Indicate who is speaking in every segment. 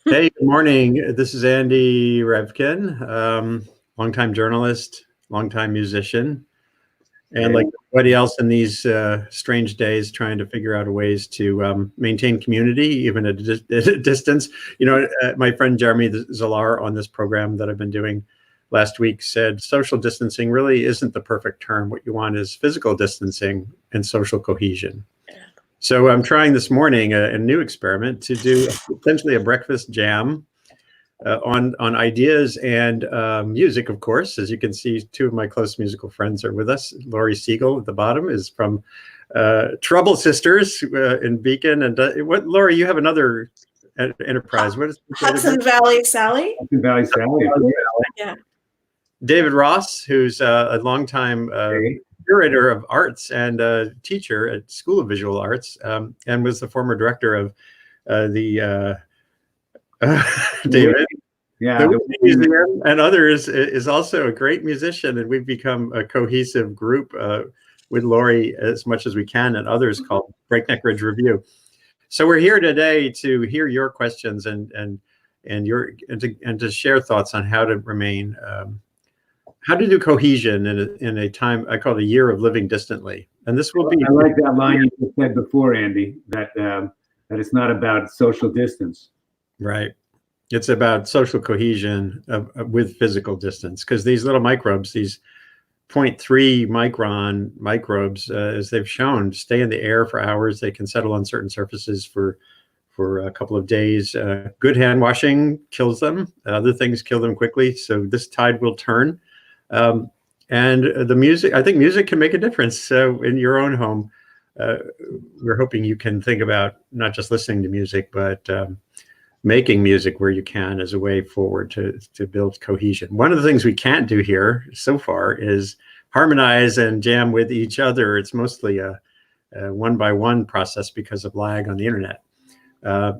Speaker 1: Hey, good morning. This is Andy Revkin, longtime journalist, longtime musician, and
Speaker 2: Hey.
Speaker 1: like everybody else in these strange days, trying to figure out ways to maintain community, even at a distance. My friend Jeremy Zalar on this program that I've been doing last week said social distancing really isn't the perfect term. What you want is physical distancing and social cohesion. So I'm trying this morning a new experiment to do essentially a breakfast jam on ideas and music, of course. As you can see, two of my close musical friends are with us. Laurie Siegel at the bottom is from Trouble Sisters in Beacon. And Laurie, you have another enterprise. What is
Speaker 3: Hudson Valley Sally?
Speaker 2: Hudson Valley Sally.
Speaker 3: Yeah.
Speaker 1: David Ross, who's a longtime curator of arts and teacher at School of Visual Arts, and was the former director of the David. The museum and others, is also a great musician, and we've become a cohesive group with Laurie as much as we can, and others called Breakneck Ridge Review. So we're here today to hear your questions and to share thoughts on how to remain. How to do cohesion in a time I call it a year of living distantly, and this will be.
Speaker 2: I like that line you said before, Andy. That it's not about social distance.
Speaker 1: Right, it's about social cohesion with physical distance, because these little microbes, these 0.3 micron microbes, as they've shown, stay in the air for hours. They can settle on certain surfaces for a couple of days. Good hand washing kills them. Other things kill them quickly. So this tide will turn. And the music, I think music can make a difference. So in your own home, we're hoping you can think about not just listening to music, but making music where you can as a way forward to build cohesion. One of the things we can't do here so far is harmonize and jam with each other. It's mostly a one-by-one process because of lag on the internet.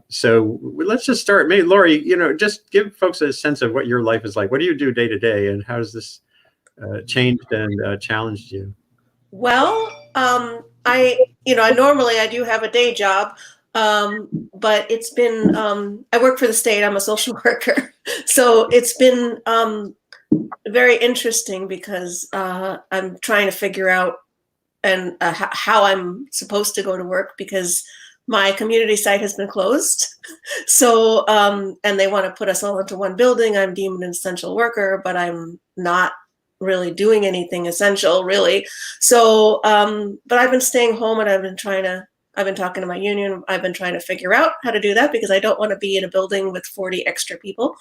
Speaker 1: So let's just start. Maybe Laurie, just give folks a sense of what your life is like. What do you do day to day, and how does this changed and challenged you?
Speaker 3: Well, I normally I do have a day job, but it's been I work for the state. I'm a social worker, so it's been very interesting because I'm trying to figure out and how I'm supposed to go to work, because my community site has been closed. So, and they want to put us all into one building. I'm deemed an essential worker, but I'm not really doing anything essential, really. So, but I've been staying home, and I've been talking to my union. I've been trying to figure out how to do that, because I don't want to be in a building with 40 extra people.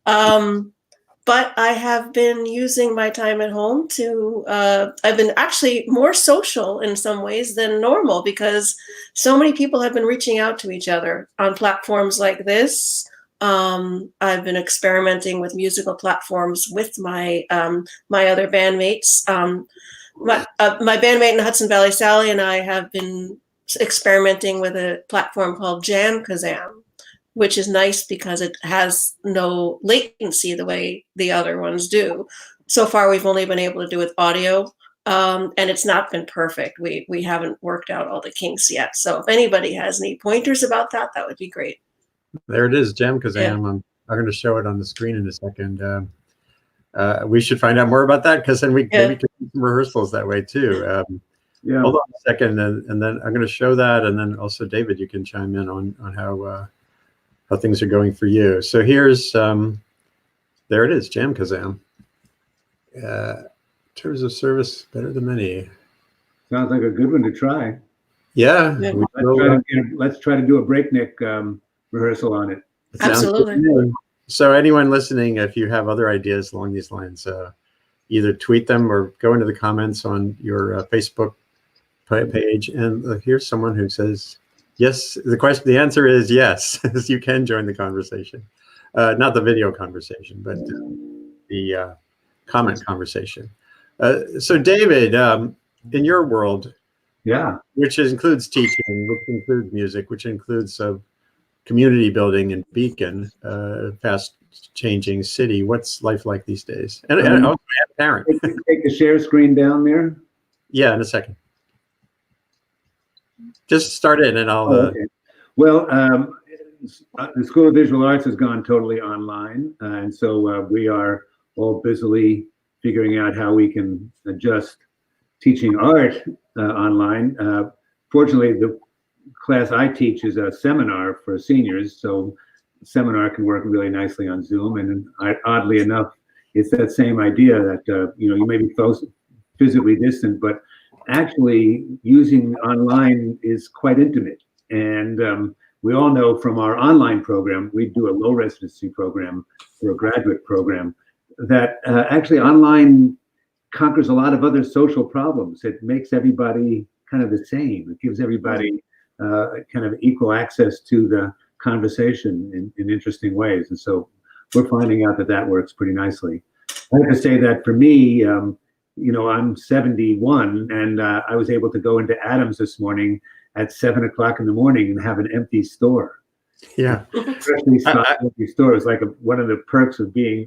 Speaker 3: But I have been using my time at home to, I've been actually more social in some ways than normal, because so many people have been reaching out to each other on platforms like this. I've been experimenting with musical platforms with my other bandmates. My bandmate in Hudson Valley Sally and I have been experimenting with a platform called Jam Kazam, which is nice because it has no latency the way the other ones do. So far, we've only been able to do with audio, and it's not been perfect. We haven't worked out all the kinks yet. So if anybody has any pointers about that, that would be great.
Speaker 1: There it is, Jam Kazam. Yeah. I'm going to show it on the screen in a second. We should find out more about that, because then maybe can do some rehearsals that way too. Hold on a second, and then I'm going to show that, and then also David, you can chime in on how things are going for you. So here's, there it is, Jam Kazam. Terms of service, better than many.
Speaker 2: Sounds like a good one to try.
Speaker 1: Yeah.
Speaker 2: Let's try to do a breakneck rehearsal on it.
Speaker 3: Absolutely.
Speaker 1: So anyone listening, if you have other ideas along these lines, either tweet them or go into the comments on your Facebook page. And here's someone who says, yes, the answer is yes. You can join the conversation, not the video conversation, but the comment conversation. So David, in your world, which includes teaching, which includes music, which includes community building in Beacon, fast-changing city, what's life like these days? And also, I'm a parent.
Speaker 2: Take the share screen down there.
Speaker 1: Yeah, in a second. Just start it, and I'll.
Speaker 2: Okay. Well, the School of Visual Arts has gone totally online, and so we are all busily figuring out how we can adjust teaching art online. Fortunately, the class I teach is a seminar for seniors, so the seminar can work really nicely on Zoom. And oddly enough, it's that same idea that you may be physically distant, but actually using online is quite intimate. And we all know from our online program, we do a low residency program or a graduate program, that actually online conquers a lot of other social problems. It makes everybody kind of the same. It gives everybody kind of equal access to the conversation in interesting ways. And so we're finding out that works pretty nicely. I have to say that for me, I'm 71, and I was able to go into Adams this morning at 7 o'clock in the morning and have an empty store.
Speaker 1: Yeah.
Speaker 2: Freshly stocked empty store is like one of the perks of being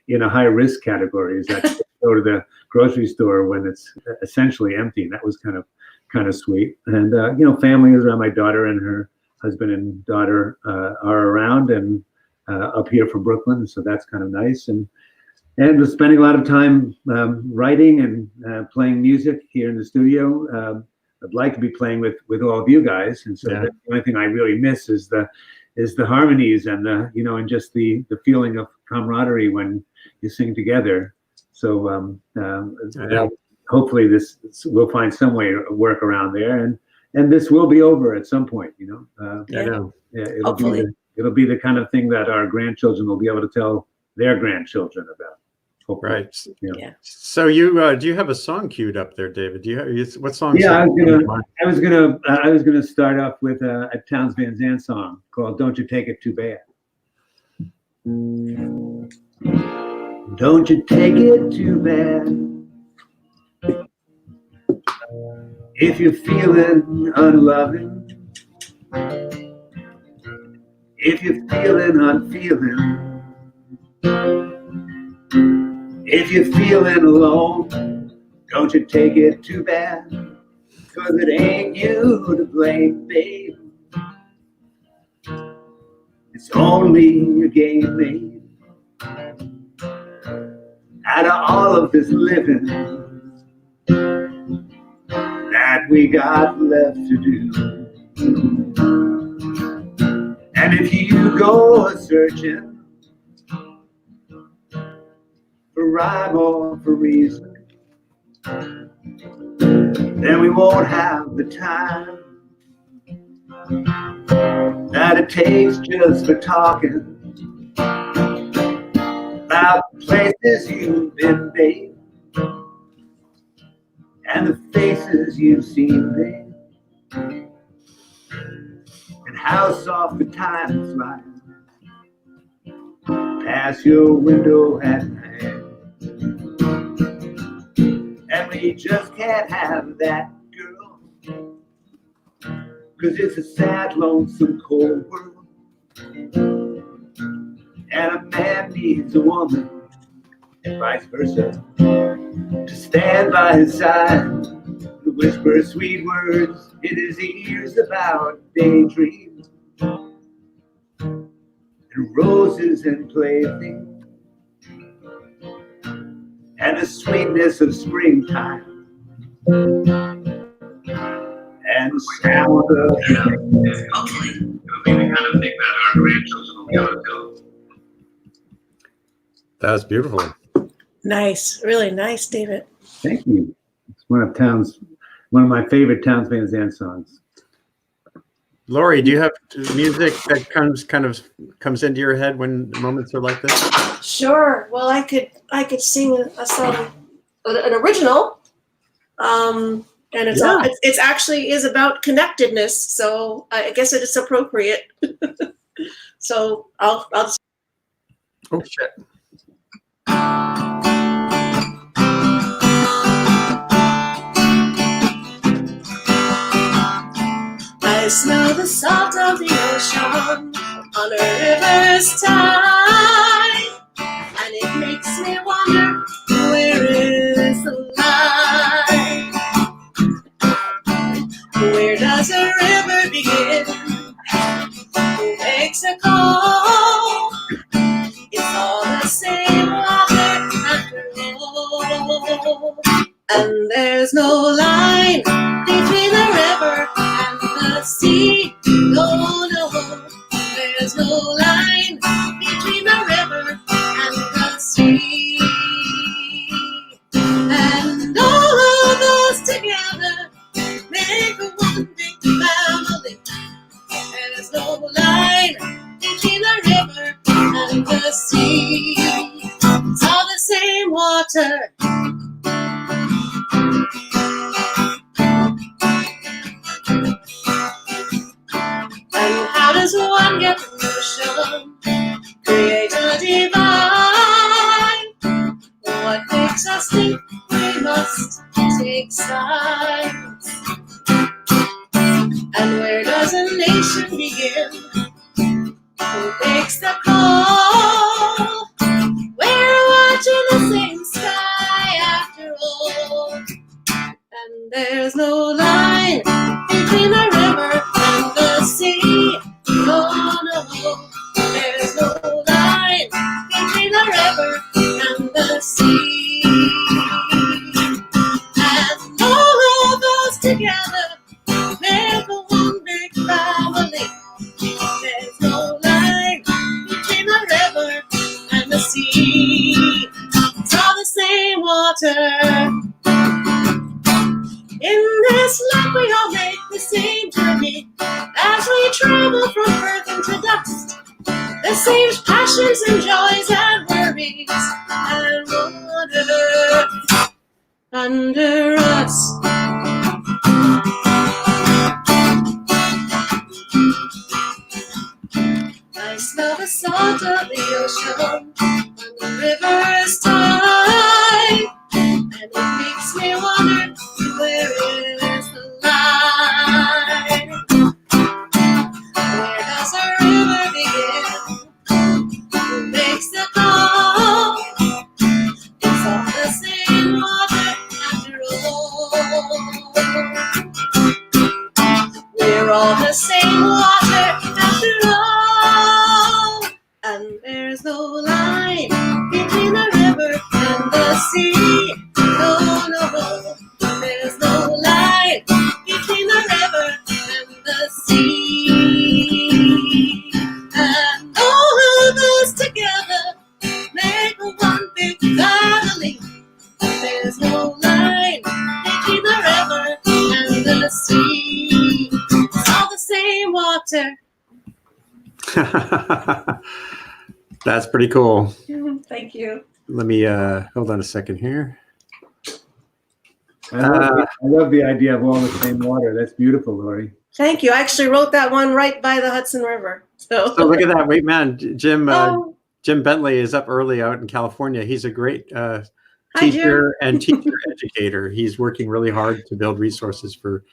Speaker 2: in a high risk category, is that you go to the grocery store when it's essentially empty. And that was kind of sweet. And family is around. My daughter and her husband and daughter are around and up here from Brooklyn, so that's kind of nice. And was spending a lot of time writing and playing music here in the studio. I'd like to be playing with all of you guys, and so the only thing I really miss is the harmonies and and just the feeling of camaraderie when you sing together. So hopefully we'll find some way to work around there, and this will be over at some point. It'll be the kind of thing that our grandchildren will be able to tell their grandchildren about. Hopefully. Right.
Speaker 3: Yeah.
Speaker 1: So you do you have a song queued up there, David? Do you have what song?
Speaker 2: Yeah, I was gonna start off with a Townes Van Zandt song called "Don't You Take It Too Bad." Don't you take it too bad if you're feeling unloving, if you're feeling unfeeling. If you're feeling alone, don't you take it too bad, 'cause it ain't you to blame, babe. It's only a game made out of all of this living that we got left to do. And if you go searching for rhyme or for reason, then we won't have the time that it takes just for talking about the places you've been, babe, and the faces you've seen there, and how soft the time flies past your window at night. And we just can't have that, girl, 'cause it's a sad, lonesome, cold world. And a man needs a woman, and vice versa, to stand by his side, to whisper sweet words in his ears about daydreams and roses and playthings and the sweetness of springtime and the sound of hopefully it'll be the kind of thing that our grandchildren will be able to do.
Speaker 1: That was beautiful.
Speaker 3: Nice, really nice, David.
Speaker 2: Thank you. It's one of my favorite Townes Van Zandt songs.
Speaker 1: Laurie, do you have music that comes into your head when moments are like this?
Speaker 3: Sure. Well, I could sing a song, an original, and it's actually is about connectedness. So I guess it is appropriate. So I'll.
Speaker 1: Oh shit.
Speaker 3: I smell the salt of the ocean on a river's tide, and it makes me wonder, where is the line? Where does a river begin? Where there's no line between the river and the sea. No, no, there's no line between the river and the sea. And all of us together make a one big family. There's no line between the river and the sea. It's all the same water. And how does one get the notion? Creator divine. What makes us think we must take sides? And where does a nation begin? Who makes the call? We're watching the same sky after all. And there's no line between the river and the sea. No, no, there's no line between the river and the sea. And all of us together make a one big family. There's no line between the river and the sea. It's all the same water. In this life we all make the same journey as we travel from birth into dust. The same passions and joys and worries and wonder under us. I smell the salt of the ocean when the river's tide, and it makes me wonder, where is the line? Where does a river begin? Who makes the call? It's all the same water after all. We're all the same water after all. And there's no line between the river and the sea. No, no, there's no line between the river and the sea. And all of us together make a one big family. There's no line between the river and the sea. It's all the same water.
Speaker 1: That's pretty cool.
Speaker 3: Thank you.
Speaker 1: Let me hold on a second here.
Speaker 2: I love the idea of all the same water. That's beautiful, Laurie.
Speaker 3: Thank you. I actually wrote that one right by the Hudson River. So
Speaker 1: look at that. Wait, man, Jim
Speaker 3: Oh.
Speaker 1: Jim Bentley is up early out in California. He's a great
Speaker 3: Hi,
Speaker 1: teacher and teacher educator. He's working really hard to build resources for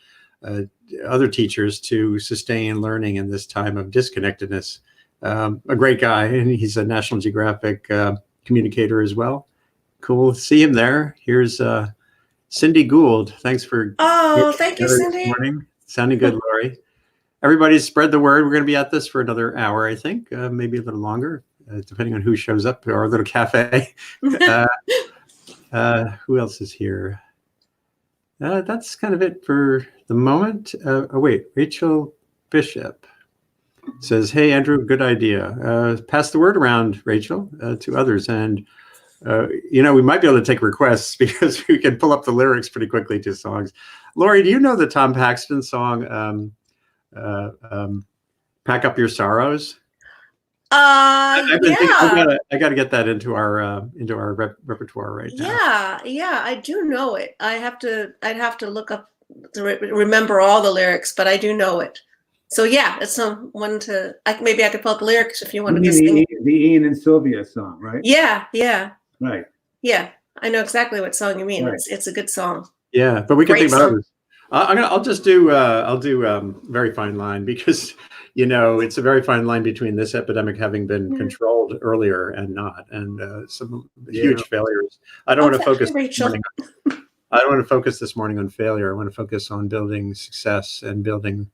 Speaker 1: other teachers to sustain learning in this time of disconnectedness. A great guy, and he's a National Geographic communicator as well. Cool to see him there. Here's Cindy Gould. Thanks for
Speaker 3: thank you, Cindy.
Speaker 1: morning. Sounding good, Laurie. Everybody spread the word. We're going to be at this for another hour, I think, maybe a little longer, depending on who shows up to our little cafe. Who else is here? That's kind of it for the moment. Oh, wait, Rachel Bishop says, hey, Andrew, good idea. Pass the word around, Rachel, to others. And, we might be able to take requests because we can pull up the lyrics pretty quickly to songs. Laurie, do you know the Tom Paxton song, Pack Up Your Sorrows?
Speaker 3: Yeah.
Speaker 1: I got to get that into our repertoire right now.
Speaker 3: Yeah, I do know it. I'd have to look up to remember all the lyrics, but I do know it. So yeah, it's one to. Maybe I could pull up the lyrics if you wanted to sing.
Speaker 2: The Ian and Sylvia song, right?
Speaker 3: Yeah.
Speaker 2: Right.
Speaker 3: Yeah, I know exactly what song you mean.
Speaker 2: Right.
Speaker 3: It's a good song.
Speaker 1: Yeah, but we can
Speaker 3: Great
Speaker 1: think about
Speaker 3: song.
Speaker 1: others. I'll do Very Fine Line because it's a very fine line between this epidemic having been controlled earlier and not, and some huge failures. I don't want to focus. I don't want to focus this morning on failure. I want to focus on building success and building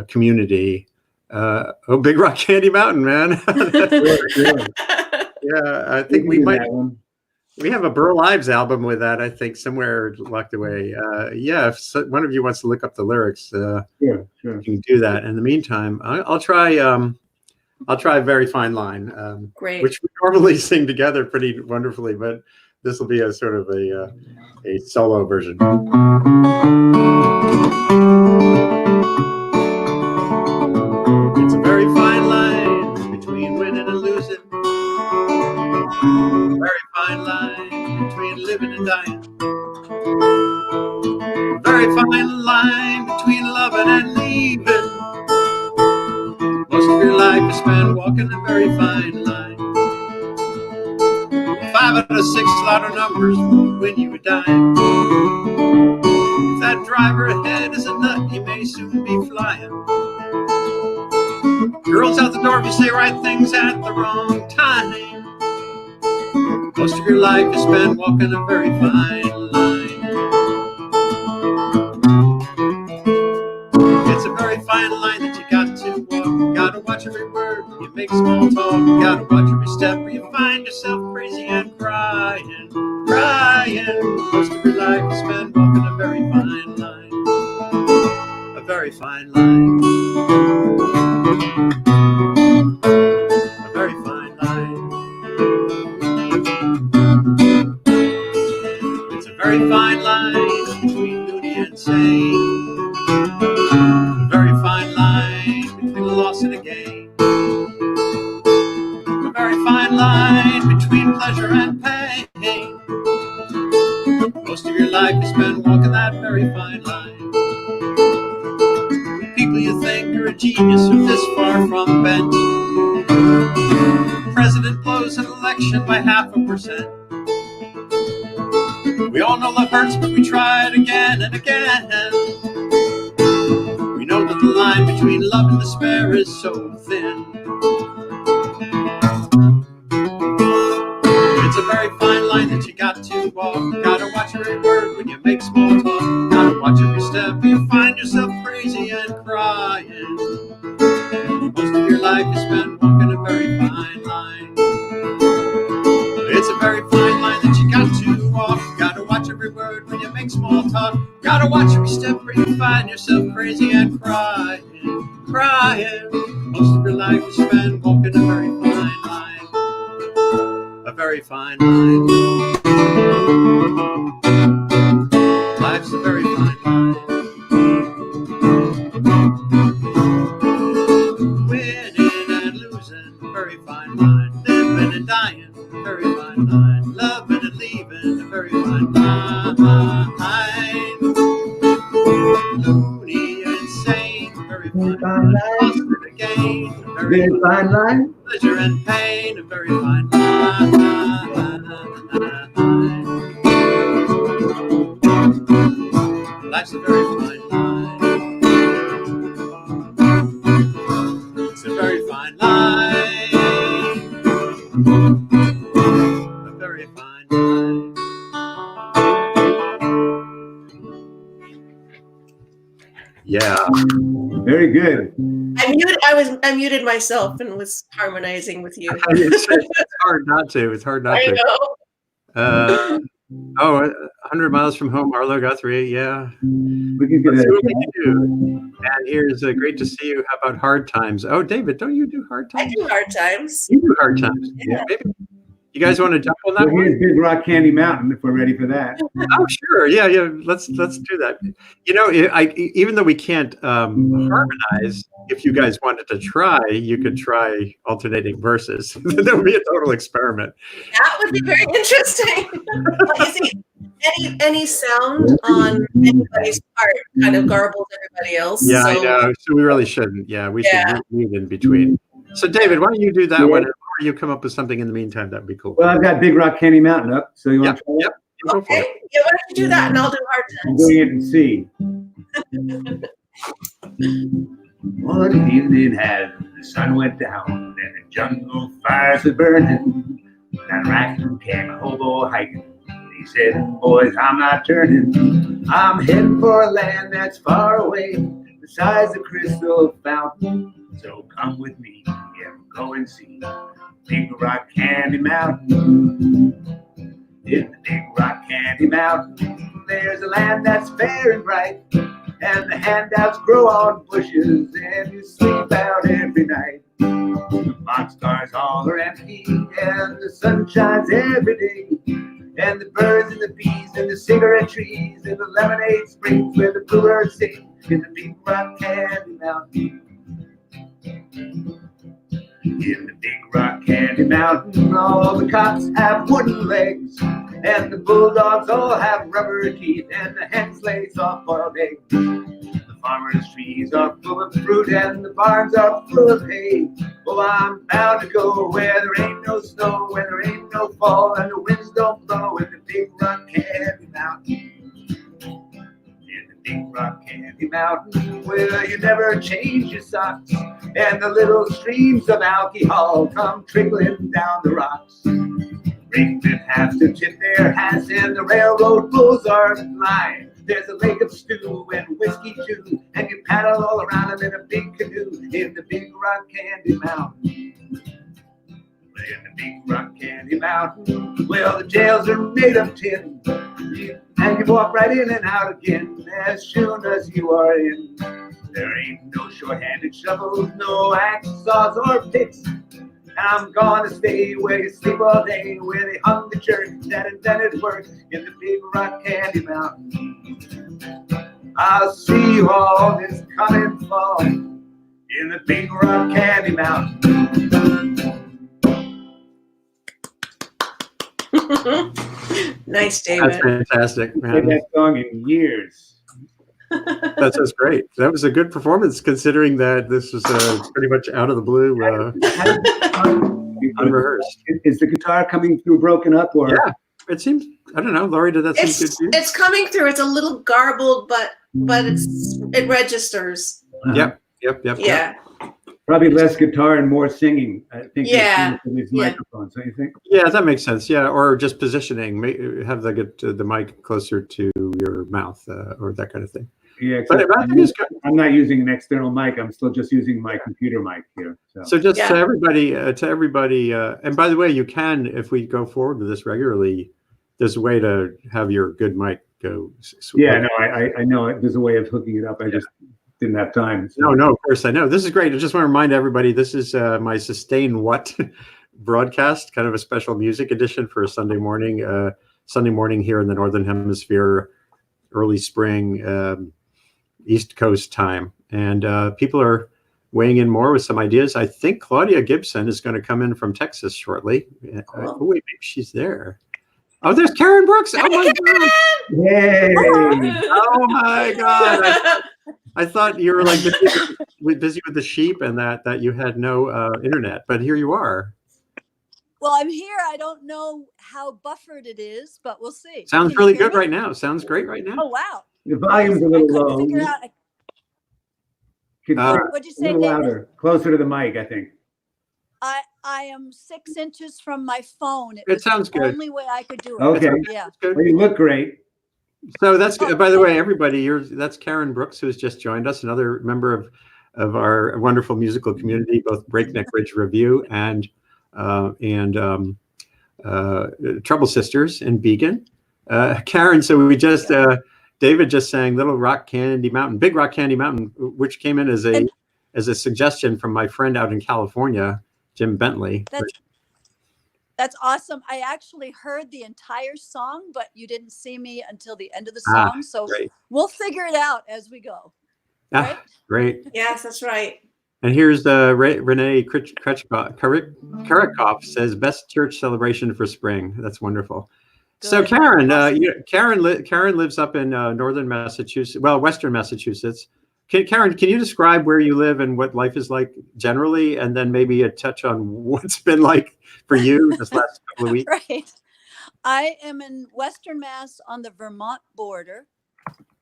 Speaker 1: community. Big Rock Candy Mountain, man.
Speaker 2: Really.
Speaker 1: Yeah, I think we might. We have a Burl Ives album with that, I think, somewhere locked away. Yeah, if one of you wants to look up the lyrics,
Speaker 2: Sure.
Speaker 1: you can do that. In the meantime, I'll try a Very Fine Line,
Speaker 3: Great.
Speaker 1: which we normally sing together pretty wonderfully, but this will be a sort of a solo version. It's a very fine line between winning and losing. Very fine line between living and dying. Very fine line between loving and leaving. Most of your life is spent walking a very fine line. 5 out of 6 louder numbers when you were dying. If that driver ahead is a nut, he may soon be flying. Girls out the door if you say right things at the wrong time. Most of your life is spent walking a very fine line. It's a very fine line that you got to walk. Gotta watch every word when you make small talk. Gotta watch every step where you find yourself crazy and crying, crying. Most of your life is spent walking a very fine line. A very fine line. A very fine line. It's a very fine line between loony and sane. A very fine line between a loss and a gain. A very fine line between pleasure and pain. Most of your life is spent walking that very fine line. People you think are a genius are this far from bent. The president blows an election by 0.5%. We all know love hurts, but we try it again and again. We know that the line between love and despair is so thin. It's a very fine line that you got to walk. Gotta watch every word when you make small talk. Gotta watch every step when you find yourself crazy and crying. Most of your life is spent walking a very fine line. It's a very fine line that you got to walk. Gotta watch every word when you make small talk. Gotta watch every step where you find yourself crazy and crying, crying. Most of your life is spent walking a very fine line. A very fine line. Life's a very fine line. Winning and losing, a very fine line. Living and dying, a very fine line. Loving and leaving, a very fine line. Loony and insane, a very fine line. Lost it again, a very fine line. Pleasure and pain, a very fine line. Life's a very fine line. It's a very fine line. A very fine line. Yeah.
Speaker 2: Very good.
Speaker 3: I muted myself and was harmonizing with you.
Speaker 1: It's hard not to. It's hard not
Speaker 3: I
Speaker 1: to.
Speaker 3: know.
Speaker 1: 100 miles from home, Arlo Guthrie. Yeah.
Speaker 2: We can get
Speaker 1: Let's see what we
Speaker 2: a,
Speaker 1: can do. And here's great to see you. How about Hard Times? Oh, David, don't you do Hard
Speaker 3: I
Speaker 1: Times?
Speaker 3: do hard times.
Speaker 1: You do Hard Times.
Speaker 3: Yeah.
Speaker 1: Maybe. You guys want to jump on that
Speaker 2: well,
Speaker 1: one?
Speaker 2: here's Big Rock Candy Mountain if we're ready for that.
Speaker 1: Oh, sure. Yeah. Let's do that. You know, even though we can't harmonize, if you guys wanted to try, you could try alternating verses. That would be a total experiment.
Speaker 3: That would be very interesting. Any sound on anybody's part kind of garbles everybody else.
Speaker 1: Yeah,
Speaker 3: so.
Speaker 1: I know. So we really shouldn't. Yeah, we should read in between. So, David, why don't you do that one? Or you come up with something in the meantime? That'd be cool.
Speaker 2: Well, I've got Big Rock Candy Mountain up, so you want to try
Speaker 1: Yep. Go for
Speaker 3: Okay.
Speaker 1: it.
Speaker 3: Yeah, why don't you do that and I'll do hard
Speaker 2: I'm
Speaker 3: times.
Speaker 2: doing it in C. One evening as the sun went down and the jungle fires were burning, that raccoon came a hobo hiking. He said, boys, I'm not turning. I'm heading for a land that's far away, besides the crystal fountain. So come with me and go and see Big Rock Candy Mountain. In the big rock candy mountain, there's a land that's fair and bright, and the handouts grow on bushes, and you sleep out every night. The boxcars all are empty, and the sun shines every day, and the birds and the bees and the cigarette trees and the lemonade springs where the bluebirds sing in the big rock candy mountain. In the big rock candy mountain, all the cops have wooden legs, and the bulldogs all have rubber teeth, and the hens lay soft-boiled eggs. The farmers' trees are full of fruit, and the barns are full of hay. Oh, I'm bound to go where there ain't no snow, where there ain't no fall, and the winds don't blow in the big rock candy mountain. In the big rock candy mountain, where you never change your socks, and the little streams of alcohol come trickling down the rocks. Brakemen have to tip their hats, and the railroad bulls are blind. There's a lake of stew and whiskey too, and you paddle all around them in a big canoe in the big rock candy mountain. In the big rock candy mountain, well, the jails are made of tin, and you walk right in and out again as soon as you are in. There ain't no short-handed shovels, no axe saws or picks. I'm gonna stay where you sleep all day, where they hung the church that invented work in the big rock candy mountain. I'll see you all this coming fall in the big rock candy mountain.
Speaker 3: Nice, David.
Speaker 1: That's fantastic,
Speaker 2: I've
Speaker 1: man.
Speaker 2: played that song in years.
Speaker 1: That's great. That was a good performance, considering that this was pretty much out of the blue, unrehearsed.
Speaker 2: Is the guitar coming through broken up, or?
Speaker 1: Yeah, it seems. I don't know, Laurie. Did that seem good to you?
Speaker 3: It's coming through. It's a little garbled, but it registers.
Speaker 1: Yep.
Speaker 3: Yeah.
Speaker 2: Probably less guitar and more singing. I think.
Speaker 3: Yeah.
Speaker 2: For these microphones, don't you think?
Speaker 1: Yeah, that makes sense. Yeah, or just positioning. Have the mic closer to your mouth, or that kind of thing.
Speaker 2: Yeah,
Speaker 1: But I think it's good.
Speaker 2: I'm not using an external mic. I'm still just using my computer mic here.
Speaker 1: So just to everybody, and by the way, you can, if we go forward with this regularly, there's a way to have your good mic go.
Speaker 2: Yeah, no, I know there's a way of hooking it up. I just didn't have time. So.
Speaker 1: No, of course I know. This is great. I just want to remind everybody, this is my Sustain What broadcast, kind of a special music edition for a Sunday morning here in the Northern Hemisphere, early spring, East Coast time. And people are weighing in more with some ideas. I think Claudia Gibson is going to come in from Texas shortly. Oh, wait, maybe she's there. Oh, there's Karen Brooks. Oh, my God.
Speaker 2: Yay.
Speaker 1: Oh, my God. I thought you were like busy with the sheep and that you had no internet, but here you are.
Speaker 4: Well, I'm here. I don't know how buffered it is, but we'll see.
Speaker 1: Sounds really good right now. Sounds great right now.
Speaker 4: Oh, wow.
Speaker 2: The volume's a little low.
Speaker 4: Figure out. What'd you say,
Speaker 2: a little
Speaker 4: David?
Speaker 2: louder, closer to the mic, I think.
Speaker 4: I am 6 inches from my phone.
Speaker 1: It sounds good.
Speaker 4: The only way I could do it.
Speaker 2: Okay.
Speaker 4: Yeah.
Speaker 1: Good.
Speaker 2: Well, you look great.
Speaker 1: So that's by the way, everybody. That's Karen Brooks, who has just joined us, another member of our wonderful musical community, both Breakneck Ridge Review and Trouble Sisters in Beacon. Karen, so we just David just sang Little Rock Candy Mountain, Big Rock Candy Mountain, which came in as a suggestion from my friend out in California, Jim Bentley.
Speaker 4: That's awesome. I actually heard the entire song, but you didn't see me until the end of the song. So
Speaker 1: great.
Speaker 4: We'll figure it out as we go. Right?
Speaker 1: Great.
Speaker 3: Yes, that's right.
Speaker 1: And here's Renee Karikoff says, best church celebration for spring. That's wonderful. Good. So Karen, Karen lives up in northern Massachusetts, well, western Massachusetts. Karen, can you describe where you live and what life is like generally, and then maybe a touch on what's been like for you this last couple of weeks?
Speaker 4: Right. I am in Western Mass on the Vermont border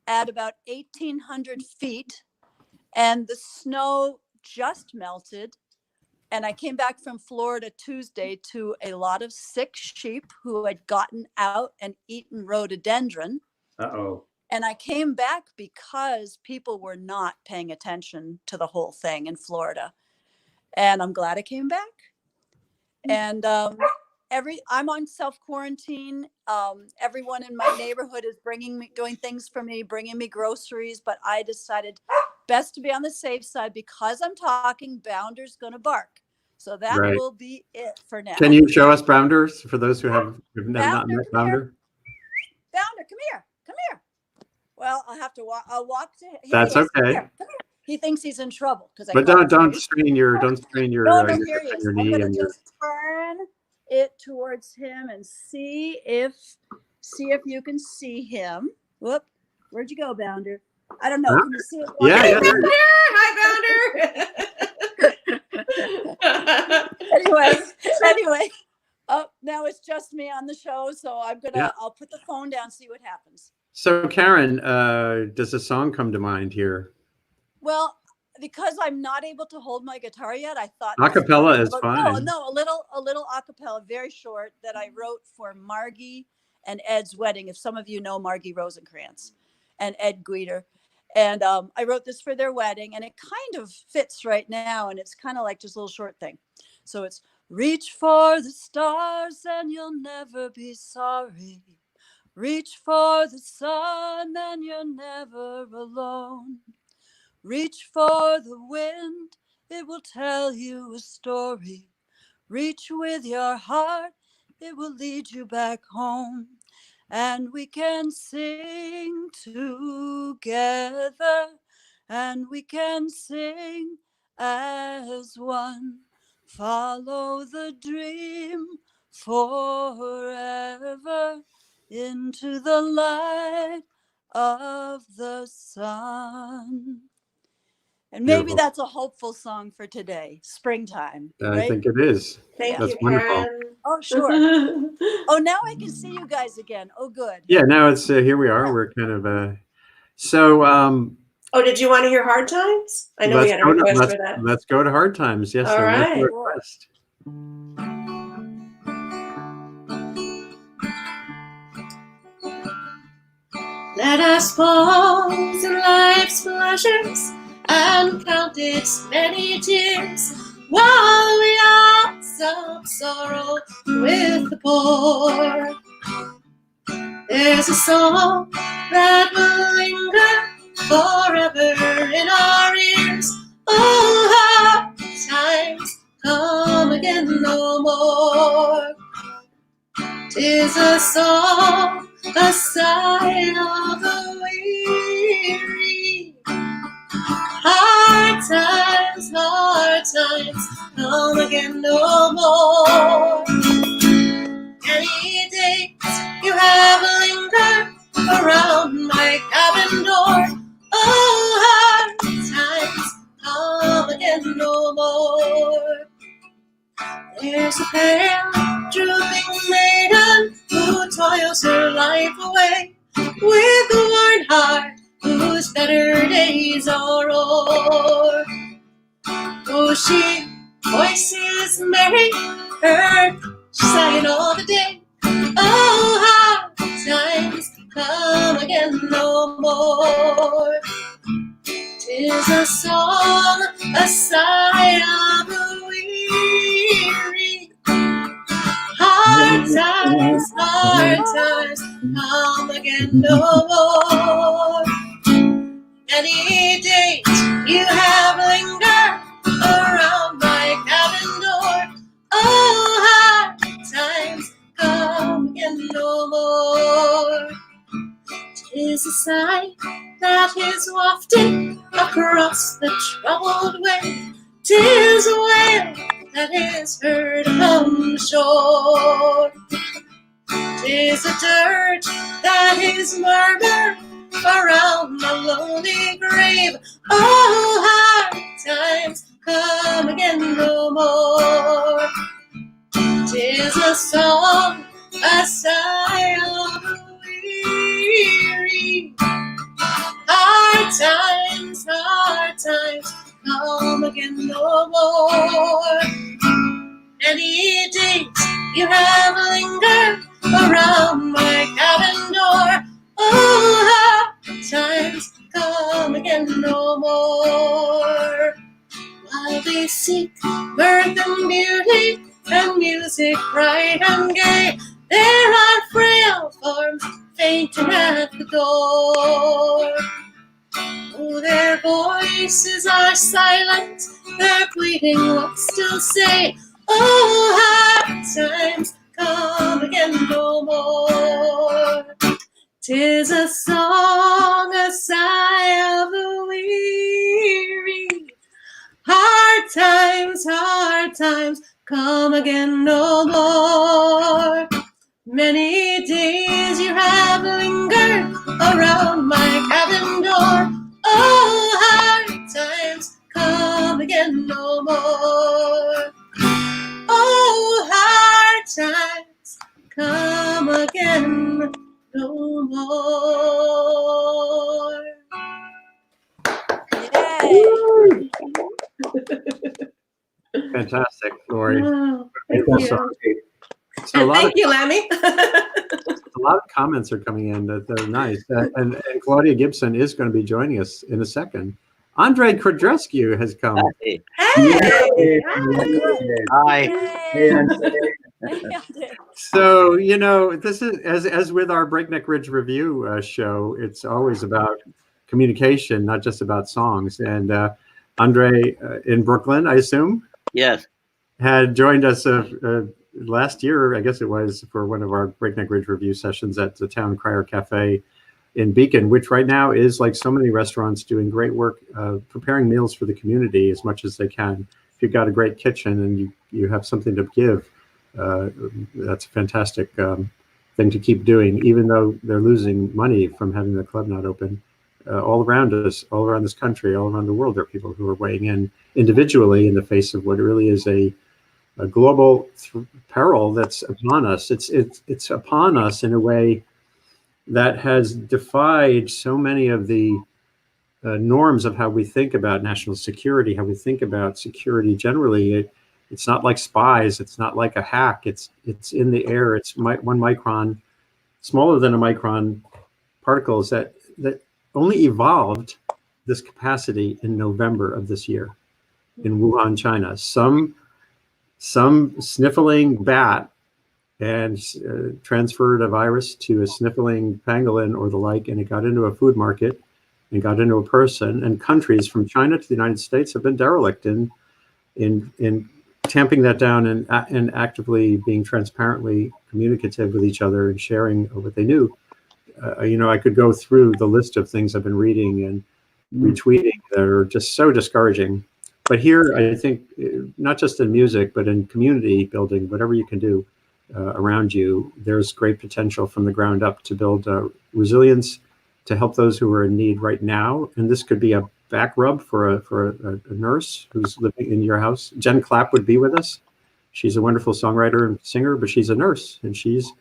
Speaker 4: at about 1,800 feet, and the snow just melted. And I came back from Florida Tuesday to a lot of sick sheep who had gotten out and eaten rhododendron.
Speaker 2: Uh-oh.
Speaker 4: And I came back because people were not paying attention to the whole thing in Florida. And I'm glad I came back. And I'm on self-quarantine. Everyone in my neighborhood is doing things for me, bringing me groceries, but I decided best to be on the safe side because I'm talking. Bounder's going to bark. So that
Speaker 1: Right.
Speaker 4: will be it for now.
Speaker 1: Can you show us Bounders for those who have not
Speaker 4: Bounder,
Speaker 1: met
Speaker 4: come here.
Speaker 1: Bounder?
Speaker 4: Bounder, come here. Come here. Well, I'll have to walk. I'll walk to him.
Speaker 1: That's okay.
Speaker 4: Come here. Come here. He thinks he's in trouble because I.
Speaker 1: But
Speaker 4: called
Speaker 1: don't
Speaker 4: his
Speaker 1: strain your
Speaker 4: No, here he is.
Speaker 1: your
Speaker 4: I'm
Speaker 1: knee
Speaker 4: gonna
Speaker 1: and your.
Speaker 4: just turn it towards him and see if you can see him. Whoop! Where'd you go, Bounder? I don't know.
Speaker 1: Huh?
Speaker 4: Can you see it?
Speaker 1: Yeah, yeah.
Speaker 3: Hi, Bounder.
Speaker 4: Anyway. Oh, now it's just me on the show, so I'll put the phone down, see what happens.
Speaker 1: So Karen, does a song come to mind here?
Speaker 4: Well, because I'm not able to hold my guitar yet, I thought
Speaker 1: Acapella is fine.
Speaker 4: No, a little acapella, very short, that I wrote for Margie and Ed's wedding. If some of you know Margie Rosenkrantz and Ed Guider, and I wrote this for their wedding, and it kind of fits right now, and it's kind of like just a little short thing. So it's reach for the stars and you'll never be sorry. Reach for the sun and you're never alone. Reach for the wind, it will tell you a story. Reach with your heart, it will lead you back home. And we can sing together, and we can sing as one. Follow the dream forever into the light of the sun. And maybe
Speaker 1: Beautiful.
Speaker 4: that's a hopeful song for today, springtime.
Speaker 1: I
Speaker 4: Right?
Speaker 1: think it is.
Speaker 3: Thank
Speaker 1: That's
Speaker 3: you,
Speaker 1: wonderful.
Speaker 3: Karen.
Speaker 4: Oh, sure. Oh, now I can see you guys again. Oh, good.
Speaker 1: Yeah, now it's here we are. We're kind of so
Speaker 3: Oh, did you want to hear Hard Times? I know we had a request for that.
Speaker 1: Let's go to Hard Times. Yes,
Speaker 3: All
Speaker 1: sir. What's the
Speaker 3: right.
Speaker 1: request?
Speaker 3: Let us pause in life's pleasures and count its many tears while we have some sorrow with the poor. There's a song that will linger forever in our ears. Oh, hard times come again no more. 'Tis a song, a sigh of the weary. Hard times come again no more. Any days you have lingered around my cabin door. Oh, hard times come again no more. There's a pale, drooping maiden who toils her life away with a worn heart whose better days are o'er. Oh, she voices merry, heard sighing all the day. Oh, hard times come again no more. 'Tis a song, a sigh of the weary. Hard times come again no more. Any date you have lingered around my cabin door. Oh, hard times come again no more. 'Tis a sigh that is wafted across the troubled way. 'Tis a wail that is heard upon the shore. 'Tis a dirge that is murmured around the lonely grave. Oh, hard times come again no more. 'Tis a song, a sigh of the weary. Hard times come again no more. Any date you have lingered around my cabin door. Oh, hard times come again no more. While they seek mirth and beauty and music bright and gay. There are frail forms fainting at the door. Oh, their voices are silent, their pleading looks still say, oh, hard times come again no more. 'Tis a song, a sigh of the weary. Hard times come again no more. Many days you have lingered around my cabin door. Oh, hard times come again no more. Oh, hard times come again no more.
Speaker 4: Yay.
Speaker 1: Fantastic, Laurie.
Speaker 3: Oh, thank
Speaker 1: Cool
Speaker 3: you.
Speaker 1: song. So a
Speaker 3: And
Speaker 1: lot of
Speaker 3: thank you, Lammy.
Speaker 1: a lot of comments are coming in that they're nice. And Claudia Gibson is going to be joining us in a second. Andre Krodrescu has come.
Speaker 5: Hey.
Speaker 3: Hey!
Speaker 5: Hi.
Speaker 4: Yay.
Speaker 1: So, you know, this is as with our Breakneck Ridge Review show, it's always about communication, not just about songs. And Andre in Brooklyn, I assume,
Speaker 5: Yes.
Speaker 1: had joined us last year, I guess it was, for one of our Breakneck Ridge Review sessions at the Town Crier Cafe in Beacon, which right now is, like so many restaurants, doing great work preparing meals for the community as much as they can. If you've got a great kitchen and you have something to give, that's a fantastic thing to keep doing, even though they're losing money from having the club not open. All around us, all around this country, all around the world, there are people who are weighing in individually in the face of what really is a global peril that's upon us. It's upon us in a way that has defied so many of the norms of how we think about national security, how we think about security generally. It's not like spies. It's not like a hack. It's in the air. It's 1 micron, smaller than a micron particles that only evolved this capacity in November of this year in Wuhan, China. Some sniffling bat and transferred a virus to a sniffling pangolin or the like, and it got into a food market and got into a person. And countries from China to the United States have been derelict in tamping that down and actively being transparently communicative with each other and sharing what they knew. You know, I could go through the list of things I've been reading and retweeting that are just so discouraging. But here, I think, not just in music, but in community building, whatever you can do around you, there's great potential from the ground up to build resilience, to help those who are in need right now. And this could be a back rub for a nurse who's living in your house. Jen Clapp would be with us. She's a wonderful songwriter and singer, but she's a nurse, and she's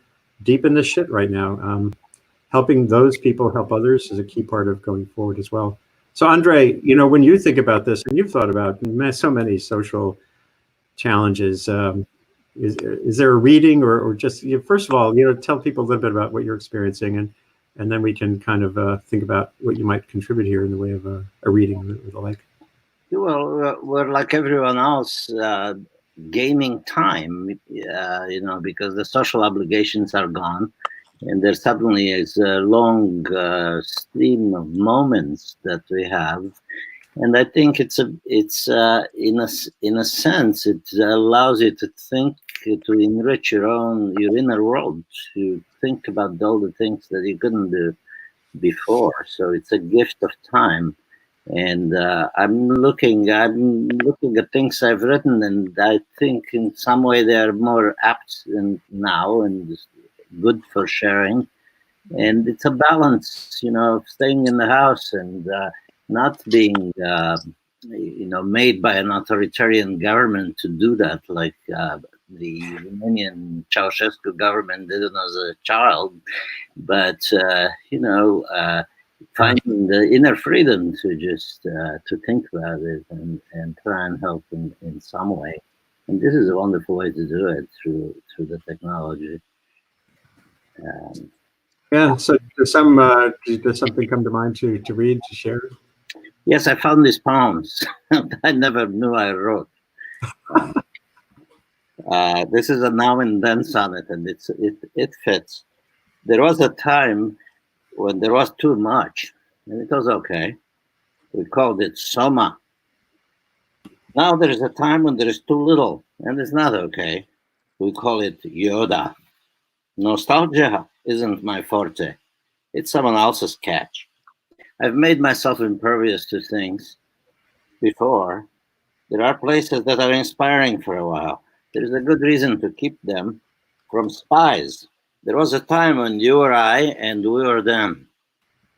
Speaker 1: deep in this shit right now. Helping those people help others is a key part of going forward as well. So Andre, you know, when you think about this, and you've thought about so many social challenges, is there a reading or just, first of all, you know, tell people a little bit about what you're experiencing, and then we can kind of think about what you might contribute here in the way of a reading or the like.
Speaker 5: Well, we're like everyone else, gaining time, you know, because the social obligations are gone. And there suddenly is a long stream of moments that we have, and I think it's in a sense it allows you to think, to enrich your inner world, to think about all the things that you couldn't do before. So it's a gift of time, and I'm looking at things I've written, and I think in some way they are more apt now and good for sharing. And it's a balance, you know, of staying in the house and not being, you know, made by an authoritarian government to do that, like the Romanian Ceausescu government did it as a child. But, you know, finding the inner freedom to just to think about it and try and help in some way. And this is a wonderful way to do it through the technology.
Speaker 1: Yeah. So does something come to mind to read, to share?
Speaker 5: Yes, I found these poems. I never knew I wrote. This is a now and then sonnet, and it fits. There was a time when there was too much, and it was okay. We called it soma. Now there is a time when there is too little, and it's not okay. We call it Yoda. Nostalgia isn't my forte. It's someone else's catch. I've made myself impervious to things before. There are places that are inspiring for a while. There is a good reason to keep them from spies. There was a time when you were I and we were them.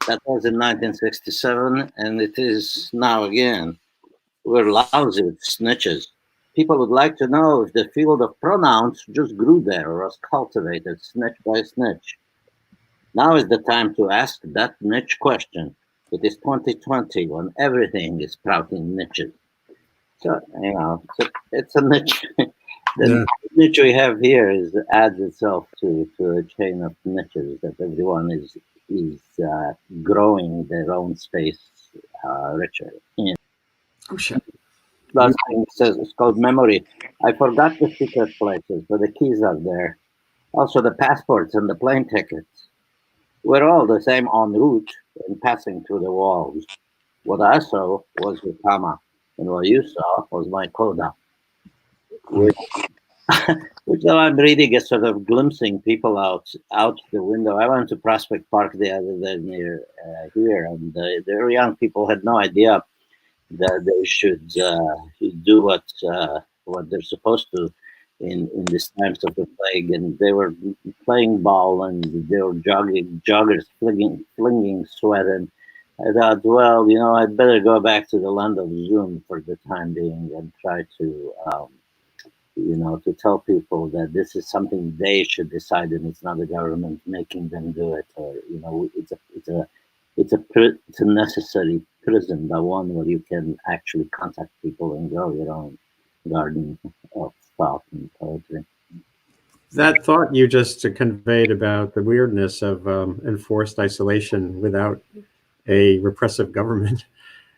Speaker 5: That was in 1967, and it is now again. We're lousy with snitches. People would like to know if the field of pronouns just grew there or was cultivated snitch by snitch. Now is the time to ask that niche question. It is 2020 when everything is sprouting niches. So, you know, it's a niche. The niche we have here adds itself to a chain of niches that everyone is growing their own space richer in.
Speaker 1: Oh, shit.
Speaker 5: Last thing it says it's called memory. I forgot the secret places, but the keys are there. Also the passports and the plane tickets. We're all the same en route and passing through the walls. What I saw was the Kama, and what you saw was my coda. Which I'm reading is sort of glimpsing people out the window. I went to Prospect Park the other day near here, and the young people had no idea that they should do what they're supposed to in these times of the plague, and they were playing ball and they were joggers flinging sweat, and I thought, well, you know, I'd better go back to the land of Zoom for the time being and try to you know, to tell people that this is something they should decide, and it's not the government making them do it, or you know, it's a necessary prison, the one where you can actually contact people and grow your own garden of thought and poetry.
Speaker 1: That thought you just conveyed about the weirdness of enforced isolation without a repressive government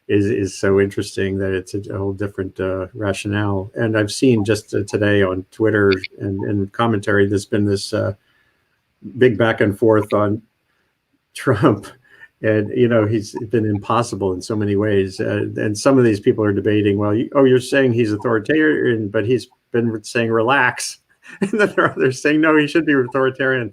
Speaker 1: is so interesting that it's a whole different rationale. And I've seen just today on Twitter and commentary, there's been this big back and forth on Trump. And, you know, he's been impossible in so many ways. And some of these people are debating, well, you're saying he's authoritarian, but he's been saying relax. And then there are others saying, no, he should be authoritarian.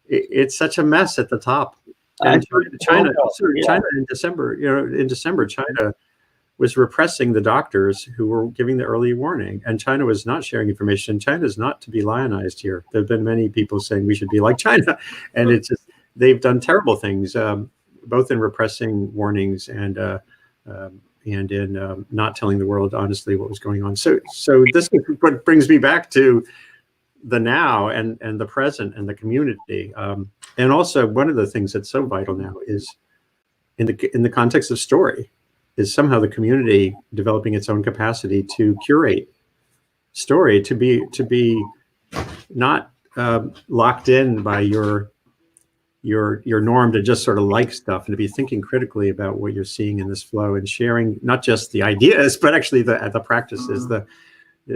Speaker 1: It's such a mess at the top. And China in December, China was repressing the doctors who were giving the early warning, and China was not sharing information. China is not to be lionized here. There have been many people saying we should be like China, and it's just, they've done terrible things, both in repressing warnings and in not telling the world honestly what was going on. So this is what brings me back to the now and the present and the community. And also one of the things that's so vital now is in the context of story is somehow the community developing its own capacity to curate story, to be not locked in by your norm to just sort of like stuff, and to be thinking critically about what you're seeing in this flow and sharing not just the ideas, but actually the practices, the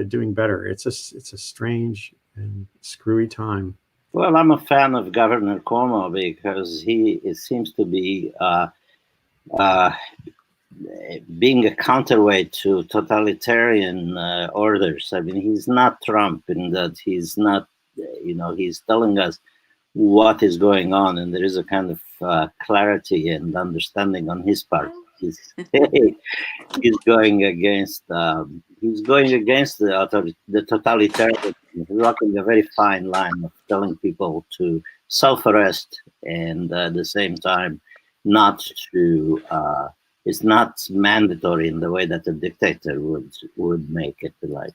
Speaker 1: doing better. It's a strange and screwy time.
Speaker 5: Well, I'm a fan of Governor Cuomo because it seems to be being a counterweight to totalitarian orders. I mean, he's not Trump in that he's not, you know, he's telling us what is going on, and there is a kind of clarity and understanding on his part. He's going against the totalitarian. He's walking a very fine line of telling people to self-arrest and at the same time not to. It's not mandatory in the way that a dictator would make it like.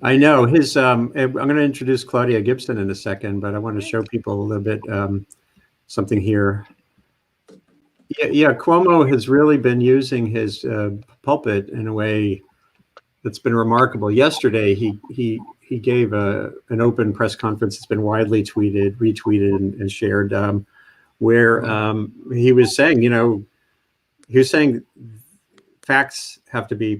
Speaker 1: I know his. I'm going to introduce Claudia Gibson in a second, but I want to show people a little bit something here. Yeah. Cuomo has really been using his pulpit in a way that's been remarkable. Yesterday, he gave an open press conference that's been widely retweeted, and shared, where he was saying, facts have to be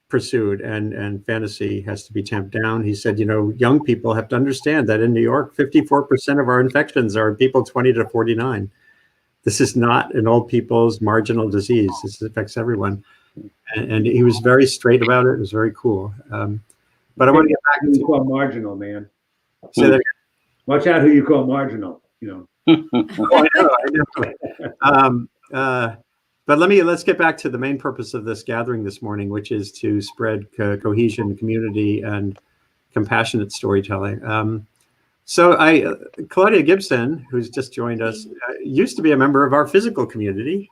Speaker 1: pursued, and fantasy has to be tamped down. He said, young people have to understand that in New York, 54% of our infections are people 20 to 49. This is not an old people's marginal disease. This affects everyone. And he was very straight about it. It was very cool. But I want to get back
Speaker 2: Who you
Speaker 1: to
Speaker 2: call marginal, man.
Speaker 1: say that.
Speaker 2: Watch out who you call marginal.
Speaker 1: Oh, I know. But let's get back to the main purpose of this gathering this morning, which is to spread cohesion, community, and compassionate storytelling. So Claudia Gibson, who's just joined us, used to be a member of our physical community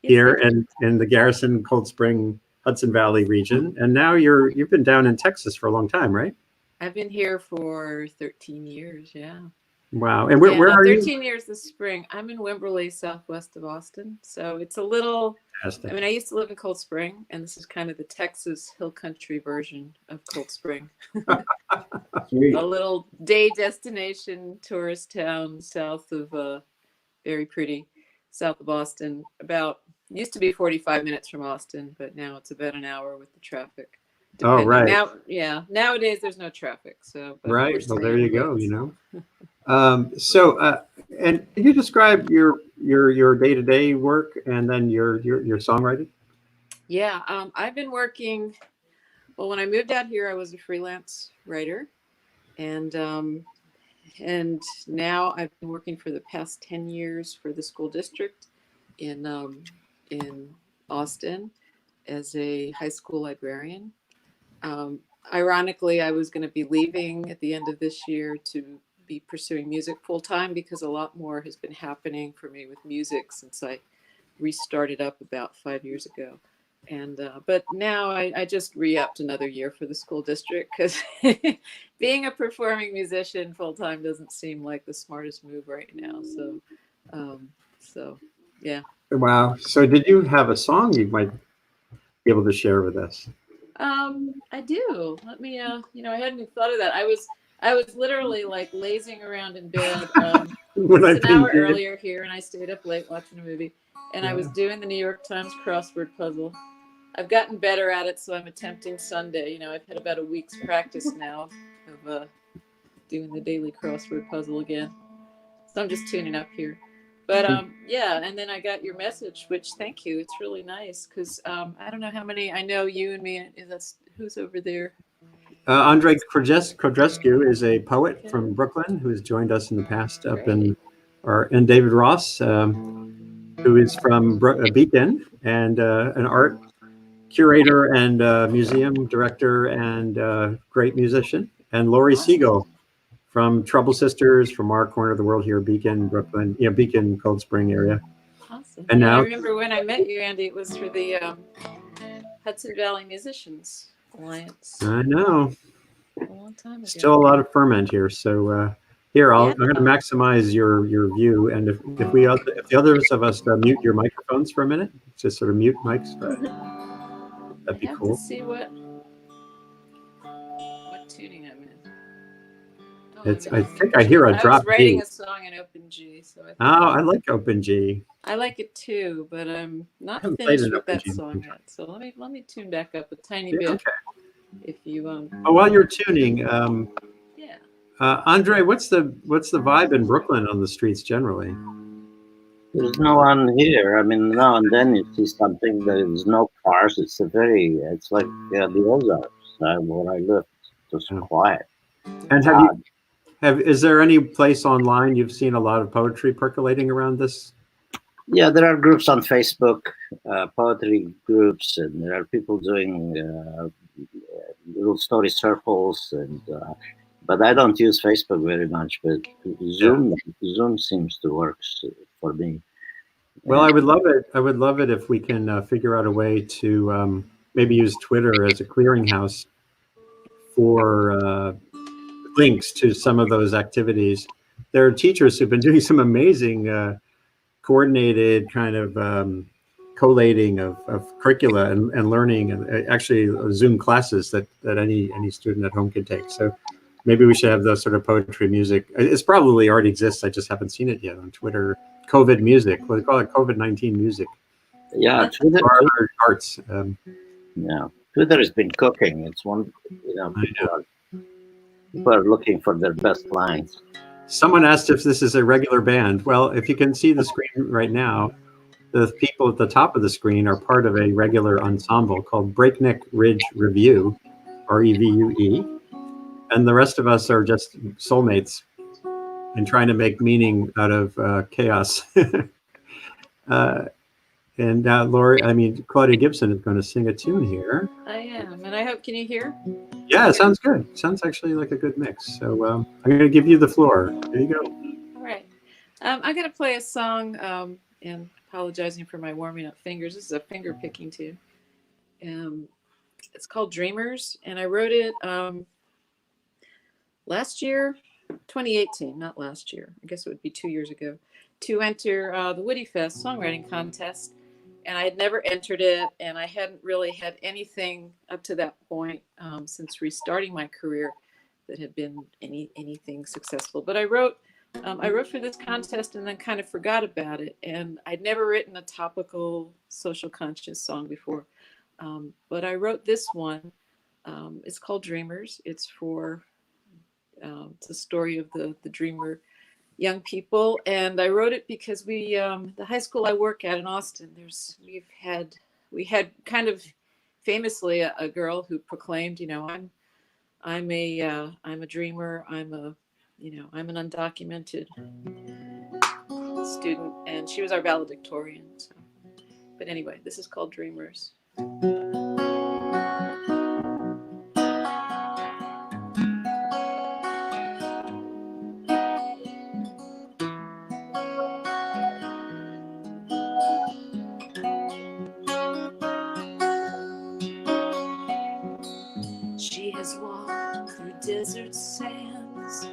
Speaker 1: here in the Garrison, Cold Spring, Hudson Valley region, and now you've been down in Texas for a long time, right?
Speaker 6: I've been here for 13 years. Yeah.
Speaker 1: Wow. And where are
Speaker 6: 13
Speaker 1: you?
Speaker 6: years this spring. I'm in Wimberley, southwest of Austin. So it's a little,
Speaker 1: Fantastic.
Speaker 6: I used to live in Cold Spring, and this is kind of the Texas Hill Country version of Cold Spring.
Speaker 2: Sweet.
Speaker 6: A little day destination tourist town south of, very pretty, south of Austin. Used to be 45 minutes from Austin, but now it's about an hour with the traffic.
Speaker 1: Oh, right.
Speaker 6: Nowadays there's no traffic. So
Speaker 1: Right. Well, there you go. And can you describe your day-to-day work and then your songwriting?
Speaker 6: Yeah, I've been working. Well, when I moved out here, I was a freelance writer, and now I've been working for the past 10 years for the school district in Austin as a high school librarian. Ironically, I was going to be leaving at the end of this year to be pursuing music full time because a lot more has been happening for me with music since I restarted up about 5 years ago. And but now I just re-upped another year for the school district because being a performing musician full time doesn't seem like the smartest move right now. So yeah.
Speaker 1: Wow. So did you have a song you might be able to share with us?
Speaker 6: I do. Let me I hadn't even thought of that. I was literally like lazing around in bed an hour earlier here, and I stayed up late watching a movie, and I was doing the New York Times crossword puzzle. I've gotten better at it, so I'm attempting Sunday. I've had about a week's practice now of doing the daily crossword puzzle again. So I'm just tuning up here. But yeah, and then I got your message, which thank you. It's really nice because I don't know how many. I know you and me. That's who's over there.
Speaker 1: Andre Kodrescu is a poet from Brooklyn who has joined us in the past and David Ross, who is from Beacon and an art curator and museum director and great musician, and Laurie Siegel from Trouble Sisters from our corner of the world here, Beacon, Brooklyn, Beacon, Cold Spring area.
Speaker 6: Awesome.
Speaker 1: And now
Speaker 6: I remember when I met you, Andy, it was for the Hudson Valley Musicians Alliance.
Speaker 1: I know.
Speaker 6: A long time ago.
Speaker 1: Still a lot of ferment here. So here, I'm going to maximize your view. And if the others of us mute your microphones for a minute, just sort of mute mics, that'd be cool.
Speaker 6: To see what tuning I'm in.
Speaker 1: I think I hear a drop
Speaker 6: I was writing
Speaker 1: G.
Speaker 6: a song in Open G, so
Speaker 1: I like Open G.
Speaker 6: I like it too, but I'm not
Speaker 1: haven't
Speaker 6: finished
Speaker 1: played an
Speaker 6: with that
Speaker 1: Open G
Speaker 6: song yet. So let me tune back up a tiny bit.
Speaker 1: Okay.
Speaker 6: If you
Speaker 1: while you're tuning,
Speaker 6: yeah.
Speaker 1: Andre, what's the vibe in Brooklyn on the streets generally?
Speaker 5: There's no one here. Now and then you see something. There's no cars. It's like the Ozarks where I live. It's just quiet.
Speaker 1: And is there any place online you've seen a lot of poetry percolating around this?
Speaker 5: Yeah, there are groups on Facebook, poetry groups, and there are people doing little story circles. But I don't use Facebook very much. But Zoom seems to work for me.
Speaker 1: Well, I would love it. I would love it if we can figure out a way to maybe use Twitter as a clearinghouse for links to some of those activities. There are teachers who've been doing some amazing coordinated kind of collating of curricula and learning, and actually Zoom classes that any student at home can take. So maybe we should have those sort of poetry music. It's probably already exists. I just haven't seen it yet on Twitter. COVID music. What do they call it? COVID-19 music.
Speaker 5: Yeah,
Speaker 1: Twitter arts.
Speaker 5: Yeah, Twitter has been cooking. It's one, people are looking for their best lines.
Speaker 1: Someone asked if this is a regular band. Well, if you can see the screen right now, the people at the top of the screen are part of a regular ensemble called Breakneck Ridge Revue, REVUE, and the rest of us are just soulmates and trying to make meaning out of chaos. And Claudia Gibson is going to sing a tune here.
Speaker 6: I am, and I hope, can you hear?
Speaker 1: Yeah, it sounds good. Sounds actually like a good mix. So I'm going to give you the floor. There you go.
Speaker 6: All right. I'm going to play a song, and apologizing for my warming up fingers. This is a finger picking tune. It's called Dreamers, and I wrote it last year, 2018, not last year. I guess it would be 2 years ago, to enter the Woody Fest songwriting contest. And I had never entered it, and I hadn't really had anything up to that point since restarting my career that had been anything successful. But I wrote for this contest and then kind of forgot about it. And I'd never written a topical social conscious song before. But I wrote this one. It's called Dreamers. It's for it's the story of the dreamer young people, and I wrote it because the high school I work at in Austin, we had kind of famously a girl who proclaimed, I'm a dreamer, I'm an undocumented student, and she was our valedictorian. So. But anyway, this is called Dreamers. Desert sands,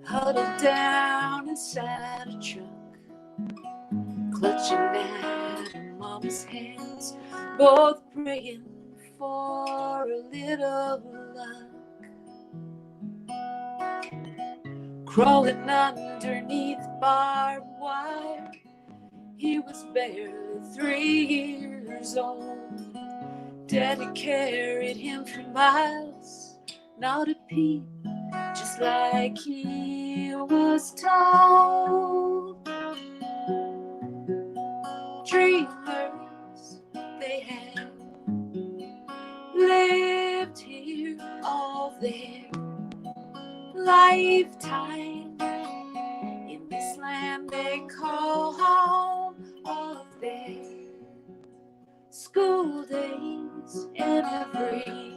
Speaker 6: huddled down inside a truck, clutching at her mama's hands, both praying for a little luck. Crawling underneath barbed wire, he was barely 3 years old. Daddy carried him for miles, not a peep, just like he was told. Dreamers, they have lived here all their lifetime, in this land they call home. All of their school days and every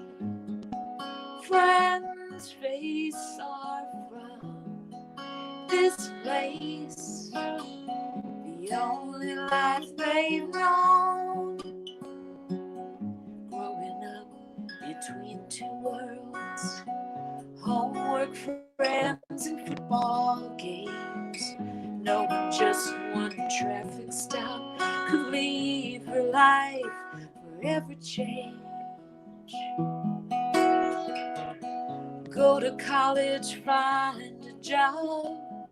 Speaker 6: friend's face are from this place, the only life they've known. Growing up between two worlds, homework, friends, and football games, knowing just one traffic stop could leave her life forever changed. Go to college, find a job,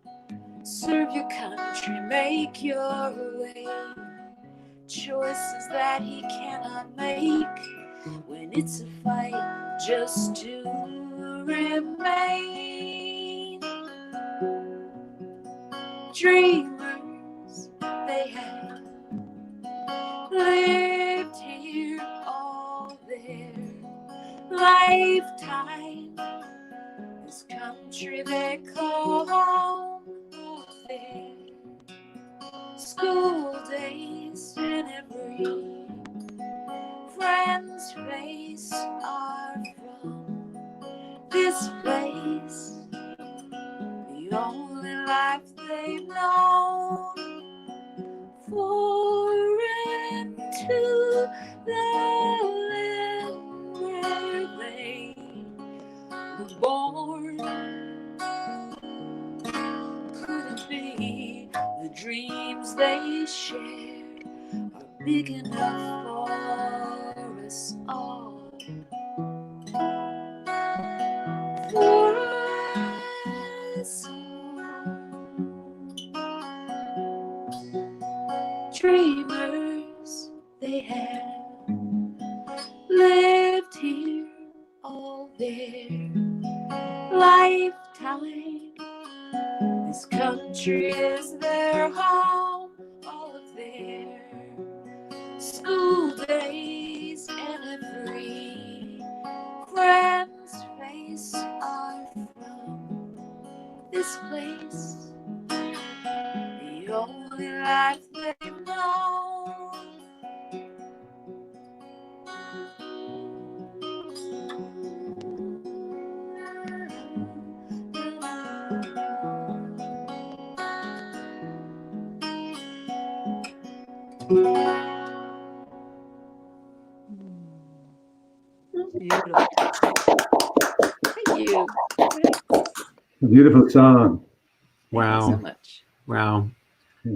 Speaker 6: serve your country, make your way. Choices that he cannot make when it's a fight just to remain. Dreamers, they have lived here all their lifetime, this country they call home. Their school days and every friend's face are from this place, the only life they've known. Foreign to the land where they were born. Could it be the dreams they share are big enough for us all? For us all. Dreamers, they have lived lifetime. This country is their home, all of their school days, and every friend's face are from this place, the only life they know.
Speaker 4: Beautiful.
Speaker 6: Thank you.
Speaker 2: Beautiful song.
Speaker 1: Wow.
Speaker 6: Thank you so much.
Speaker 1: Wow.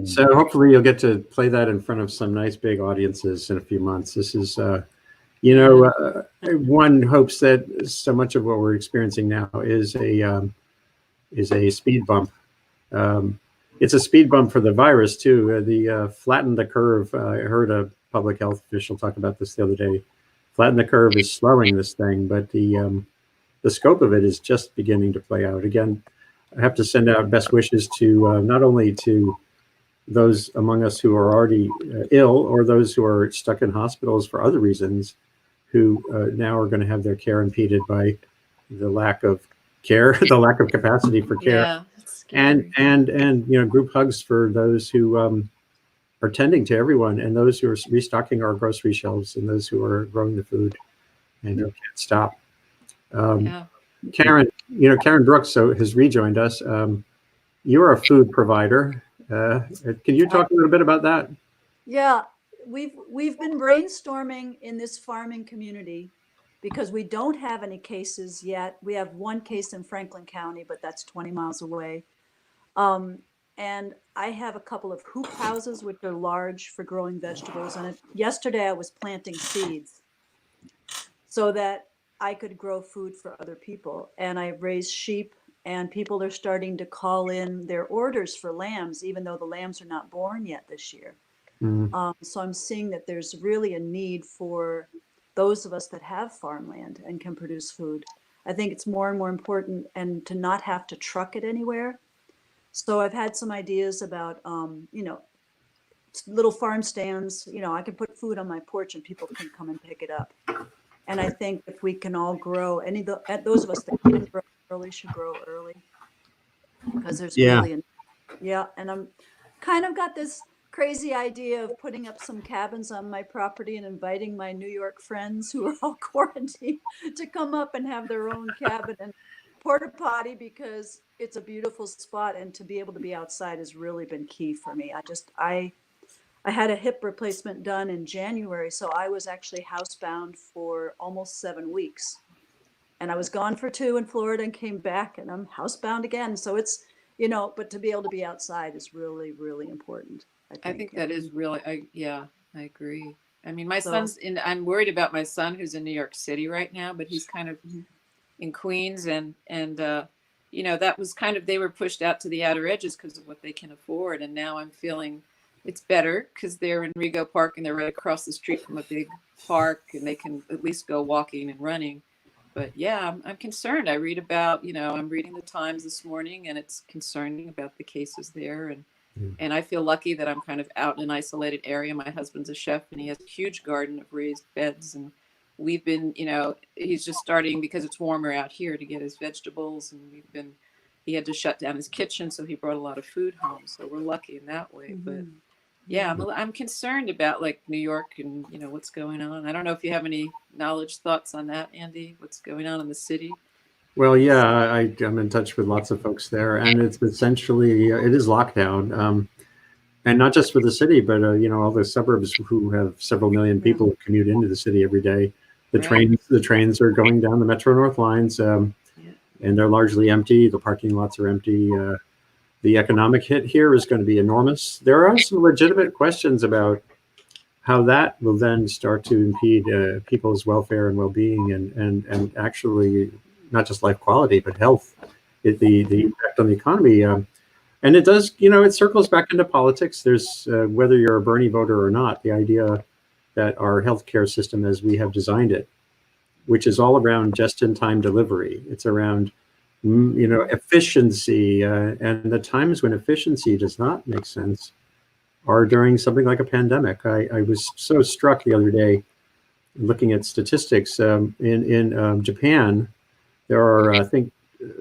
Speaker 1: So hopefully you'll get to play that in front of some nice big audiences in a few months. This is, one hopes that so much of what we're experiencing now is a speed bump. It's a speed bump for the virus too. The flatten the curve. I heard a public health official talk about this the other day. Flatten the curve is slowing this thing, but the scope of it is just beginning to play out. Again, I have to send out best wishes to not only to those among us who are already ill or those who are stuck in hospitals for other reasons, who now are going to have their care impeded by the lack of care, the lack of capacity for care,
Speaker 6: Yeah, it's scary.
Speaker 1: and group hugs for those who are tending to everyone, and those who are restocking our grocery shelves, and those who are growing the food and who can't stop.
Speaker 6: Yeah.
Speaker 1: Karen, Karen Brooks has rejoined us. You're a food provider. Can you talk a little bit about that?
Speaker 4: Yeah, we've been brainstorming in this farming community because we don't have any cases yet. We have one case in Franklin County, but that's 20 miles away. And I have a couple of hoop houses, which are large for growing vegetables. And yesterday I was planting seeds so that I could grow food for other people. And I raise sheep, and people are starting to call in their orders for lambs, even though the lambs are not born yet this year. So I'm seeing that there's really a need for those of us that have farmland and can produce food. I think it's more and more important, and to not have to truck it anywhere. So I've had some ideas about, little farm stands. I can put food on my porch and people can come and pick it up. And I think if we can all grow, those of us that can grow early should grow early, because there's really, and I'm kind of got this crazy idea of putting up some cabins on my property and inviting my New York friends who are all quarantined to come up and have their own cabin and porta potty, because it's a beautiful spot, and to be able to be outside has really been key for me. I had a hip replacement done in January, so I was actually housebound for almost 7 weeks. And I was gone for 2 in Florida and came back, and I'm housebound again. So it's, but to be able to be outside is really, really important.
Speaker 6: I think that is really, I agree. I mean, my son's I'm worried about my son who's in New York City right now, but he's kind of in Queens, and that was kind of, they were pushed out to the outer edges because of what they can afford. And now I'm feeling it's better because they're in Rego Park and they're right across the street from a big park, and they can at least go walking and running. But yeah, I'm concerned. I read about, I'm reading the Times this morning, and it's concerning about the cases there. And I feel lucky that I'm kind of out in an isolated area. My husband's a chef, and he has a huge garden of raised beds. And we've been, he's just starting, because it's warmer out here, to get his vegetables. And he had to shut down his kitchen, so he brought a lot of food home. So we're lucky in that way. But yeah, I'm concerned about like New York and, what's going on. I don't know if you have any thoughts on that, Andy, what's going on in the city.
Speaker 1: Well, yeah, I'm in touch with lots of folks there, and it's essentially, it is lockdown. And not just for the city, but, all the suburbs who have several million people who commute into the city every day. The trains are going down the Metro North lines, and they're largely empty. The parking lots are empty. The economic hit here is going to be enormous. There are some legitimate questions about how that will then start to impede people's welfare and well-being, and actually not just life quality, but health, the impact on the economy. And it does, it circles back into politics. There's, whether you're a Bernie voter or not, the idea that our healthcare system as we have designed it which is all around just-in-time delivery. It's around, efficiency, and the times when efficiency does not make sense are during something like a pandemic. I was so struck the other day looking at statistics. In Japan, there are, I think,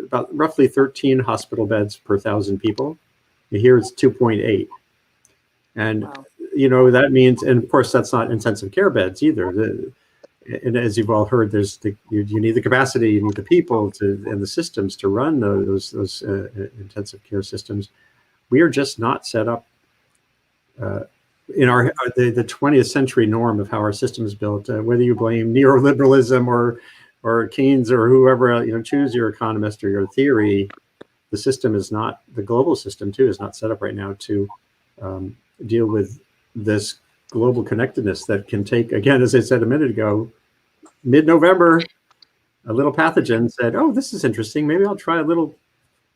Speaker 1: about roughly 13 hospital beds per 1,000 people. Here it's 2.8. And,
Speaker 3: Wow.
Speaker 1: that means, and of course, that's not intensive care beds either. And as you've all heard, you need the capacity, you need the people and the systems to run those intensive care systems. We are just not set up in the 20th century norm of how our system is built. Whether you blame neoliberalism or Keynes or whoever, choose your economist or your theory, the system is not, the global system too, is not set up right now to deal with this global connectedness that can take, again, as I said a minute ago, mid-November, a little pathogen said, oh, this is interesting. Maybe I'll try a little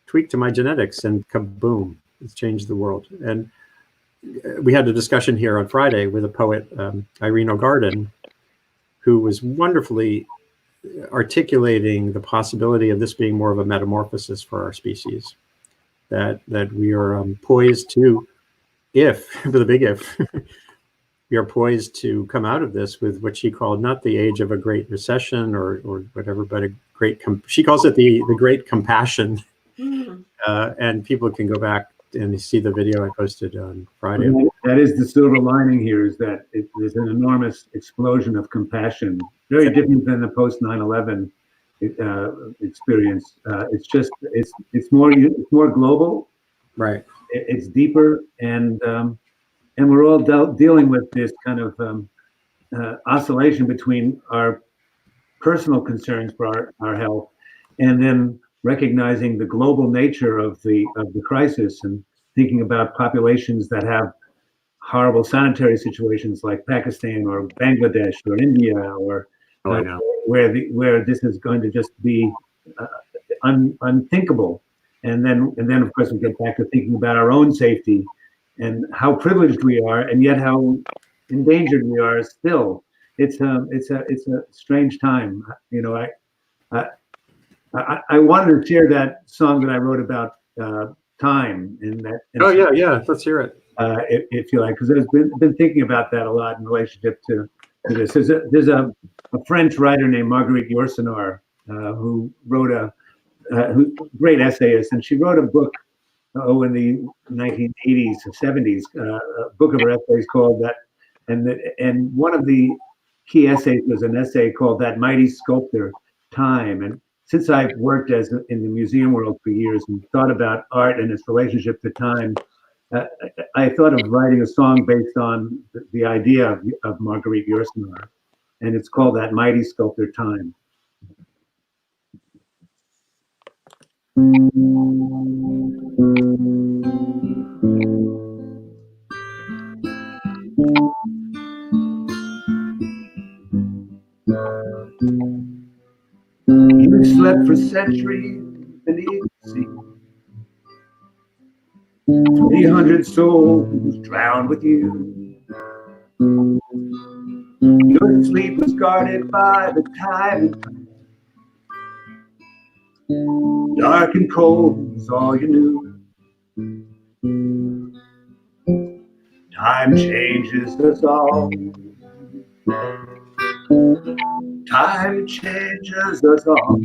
Speaker 1: tweak to my genetics, and kaboom, it's changed the world. And we had a discussion here on Friday with a poet, Irene O'Garden, who was wonderfully articulating the possibility of this being more of a metamorphosis for our species, that we are poised to, with a big if, we are poised to come out of this with what she called not the age of a great recession or whatever, but a great, she calls it the great compassion.
Speaker 3: Mm.
Speaker 1: And people can go back and see the video I posted on Friday.
Speaker 2: That is the silver lining here, is that there's an enormous explosion of compassion, very different than the post 9/11 experience. It's more global,
Speaker 1: right?
Speaker 2: It's deeper, and we're all dealing with this kind of oscillation between our personal concerns for our health, and then recognizing the global nature of the crisis, and thinking about populations that have horrible sanitary situations like Pakistan or Bangladesh or India, or where this is going to just be unthinkable. And then of course we get back to thinking about our own safety and how privileged we are, and yet how endangered we are still. It's a strange time. I wanted to share that song that I wrote about time, and that. And
Speaker 1: yeah, let's hear it.
Speaker 2: If you like, because I've been thinking about that a lot in relationship to this. There's a French writer named Marguerite Yourcenar who wrote a great essayist, and she wrote a book in the 1980s or 70s, a book of her essays called that, and one of the key essays was an essay called "That Mighty Sculptor, Time." And since I've worked in the museum world for years and thought about art and its relationship to time, I thought of writing a song based on the idea of Marguerite Yourcenar, and it's called "That Mighty Sculptor, Time." You slept for centuries beneath the sea. 300 souls drowned with you. Your sleep was guarded by the time. Dark and cold was all you knew. Time changes us all. Time changes us all.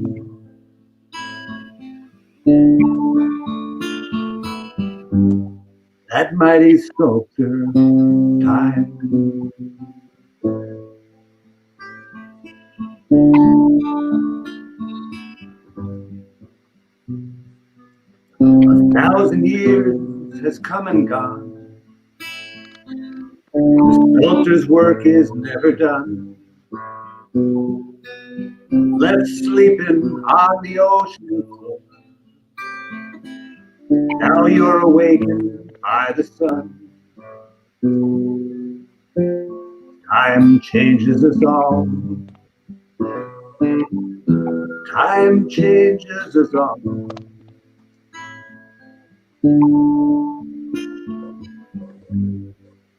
Speaker 2: That mighty sculptor, time. A 1,000 years has come and gone. The sculptor's work is never done. Left sleeping on the ocean floor. Now you're awakened by the sun. Time changes us all. Time changes us all.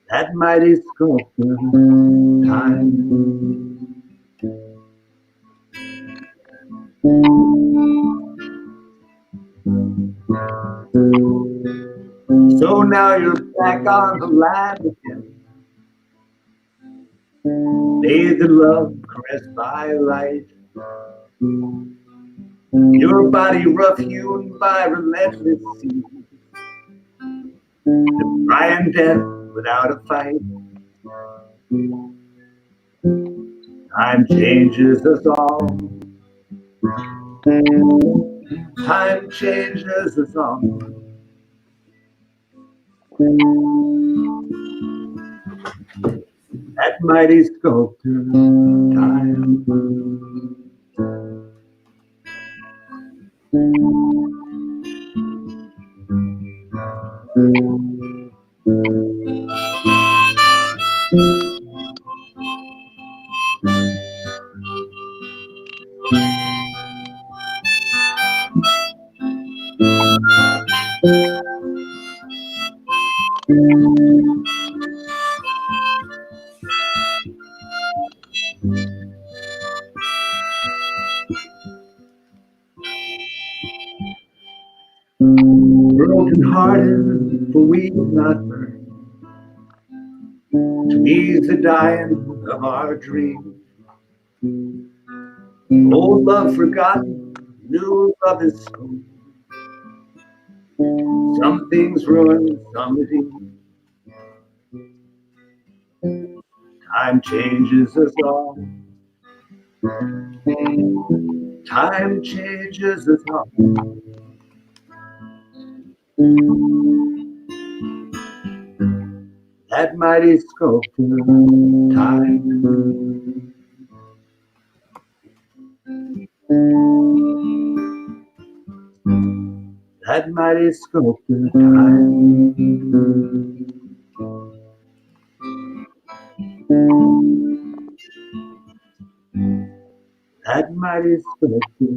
Speaker 2: That mighty sculptor, time. So now you're back on the line again. Bathed in love, caressed by light. Your body rough-hewn by relentless sea. Defying death without a fight. Time changes us all. Time changes us all. That mighty sculptor, time. Broken hearted, for we've not burned to ease the dying of our dreams. Old love forgotten, new love is sown. Some things ruin, some redeem. Time changes us all. Time changes us all. That mighty sculptor, time. That mighty sculptor, time. That mighty sculptor,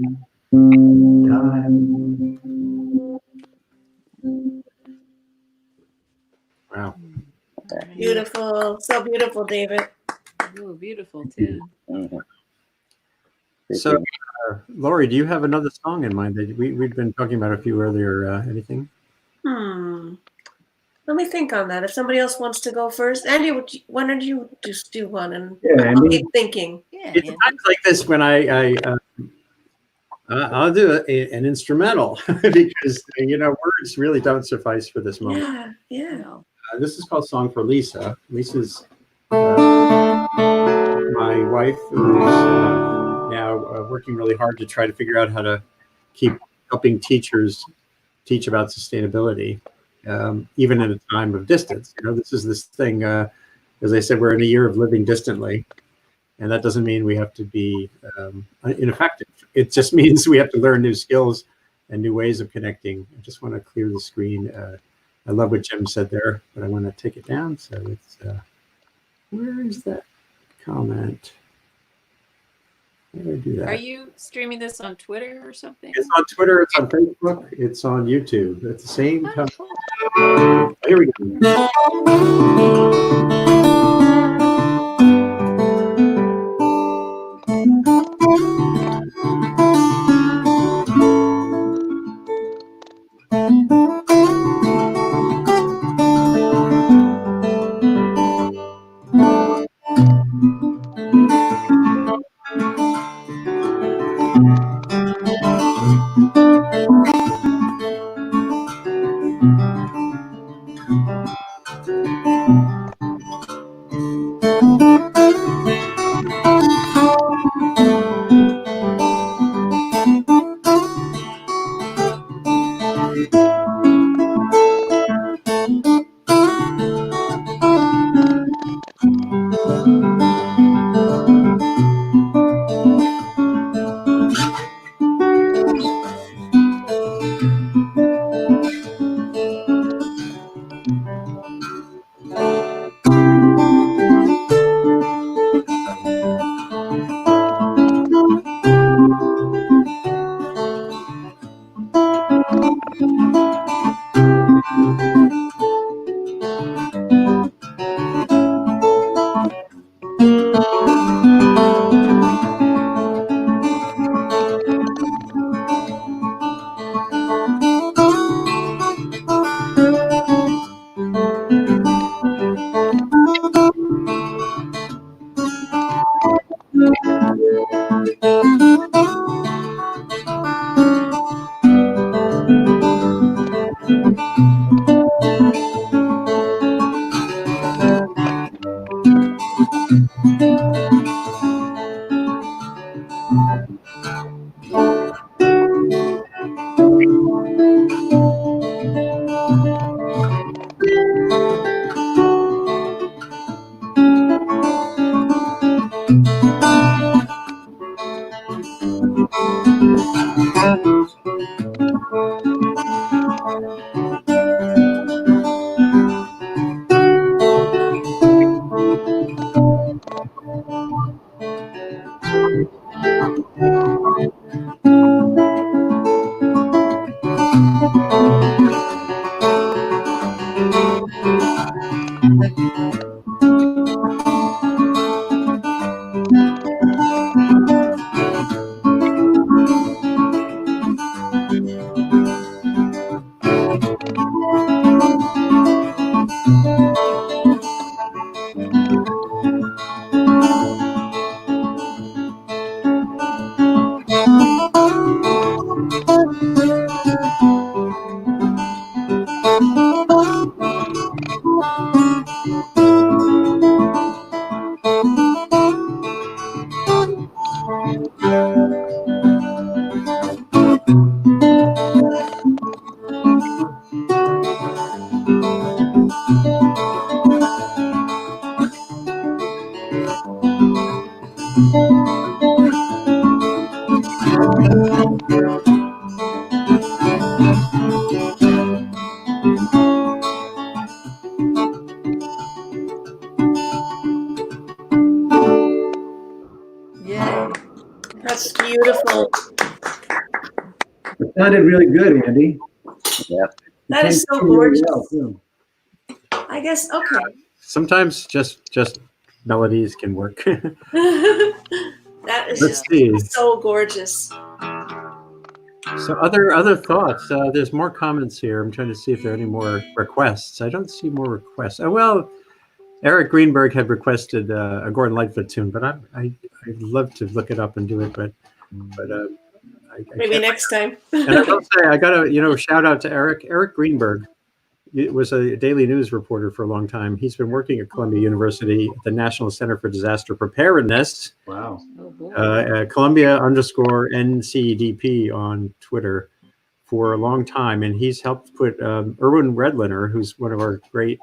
Speaker 2: time.
Speaker 1: Wow.
Speaker 3: Beautiful. So beautiful, David.
Speaker 6: Oh, beautiful too.
Speaker 5: Mhm.
Speaker 1: So, Laurie, do you have another song in mind? We've been talking about a few earlier. Anything?
Speaker 3: Let me think on that. If somebody else wants to go first, Andy, why don't you just do one and
Speaker 2: Yeah,
Speaker 3: I'll
Speaker 2: Andy.
Speaker 3: keep thinking.
Speaker 6: Yeah.
Speaker 1: It's times like this when I'll do an instrumental because words really don't suffice for this moment.
Speaker 3: Yeah, yeah.
Speaker 6: No.
Speaker 1: This is called "Song for Lisa." Lisa's my wife, who's now working really hard to try to figure out how to keep helping teachers teach about sustainability, even in a time of distance. This is this thing. As I said, we're in a year of living distantly. And that doesn't mean we have to be ineffective. It just means we have to learn new skills and new ways of connecting. I just want to clear the screen. I love what Jim said there, but I want to take it down. So it's, where is that comment? How do I do that?
Speaker 6: Are you streaming this on Twitter or something?
Speaker 1: It's on Twitter, it's on Facebook, it's on YouTube at the same time.
Speaker 6: Cool.
Speaker 1: Here we go.
Speaker 4: Yay.
Speaker 3: That's beautiful.
Speaker 2: It sounded really good, Andy.
Speaker 5: Yeah.
Speaker 3: That is so
Speaker 2: Really
Speaker 3: gorgeous.
Speaker 2: well, too.
Speaker 3: I guess, okay.
Speaker 1: Sometimes just melodies can work.
Speaker 3: That is
Speaker 1: Let's see.
Speaker 3: so gorgeous.
Speaker 1: So other thoughts. There's more comments here. I'm trying to see if there are any more requests. I don't see more requests. Oh, well, Eric Greenberg had requested a Gordon Lightfoot tune, but I'd love to look it up and do it, but I
Speaker 3: Maybe
Speaker 1: can't.
Speaker 3: next time.
Speaker 1: And I will say, I got to shout out to Eric Greenberg. He was a daily news reporter for a long time. He's been working at Columbia University at the National Center for Disaster Preparedness.
Speaker 2: Wow.
Speaker 6: Oh, boy.
Speaker 1: At Columbia_NCDP on Twitter for a long time. And he's helped put Erwin Redliner, who's one of our great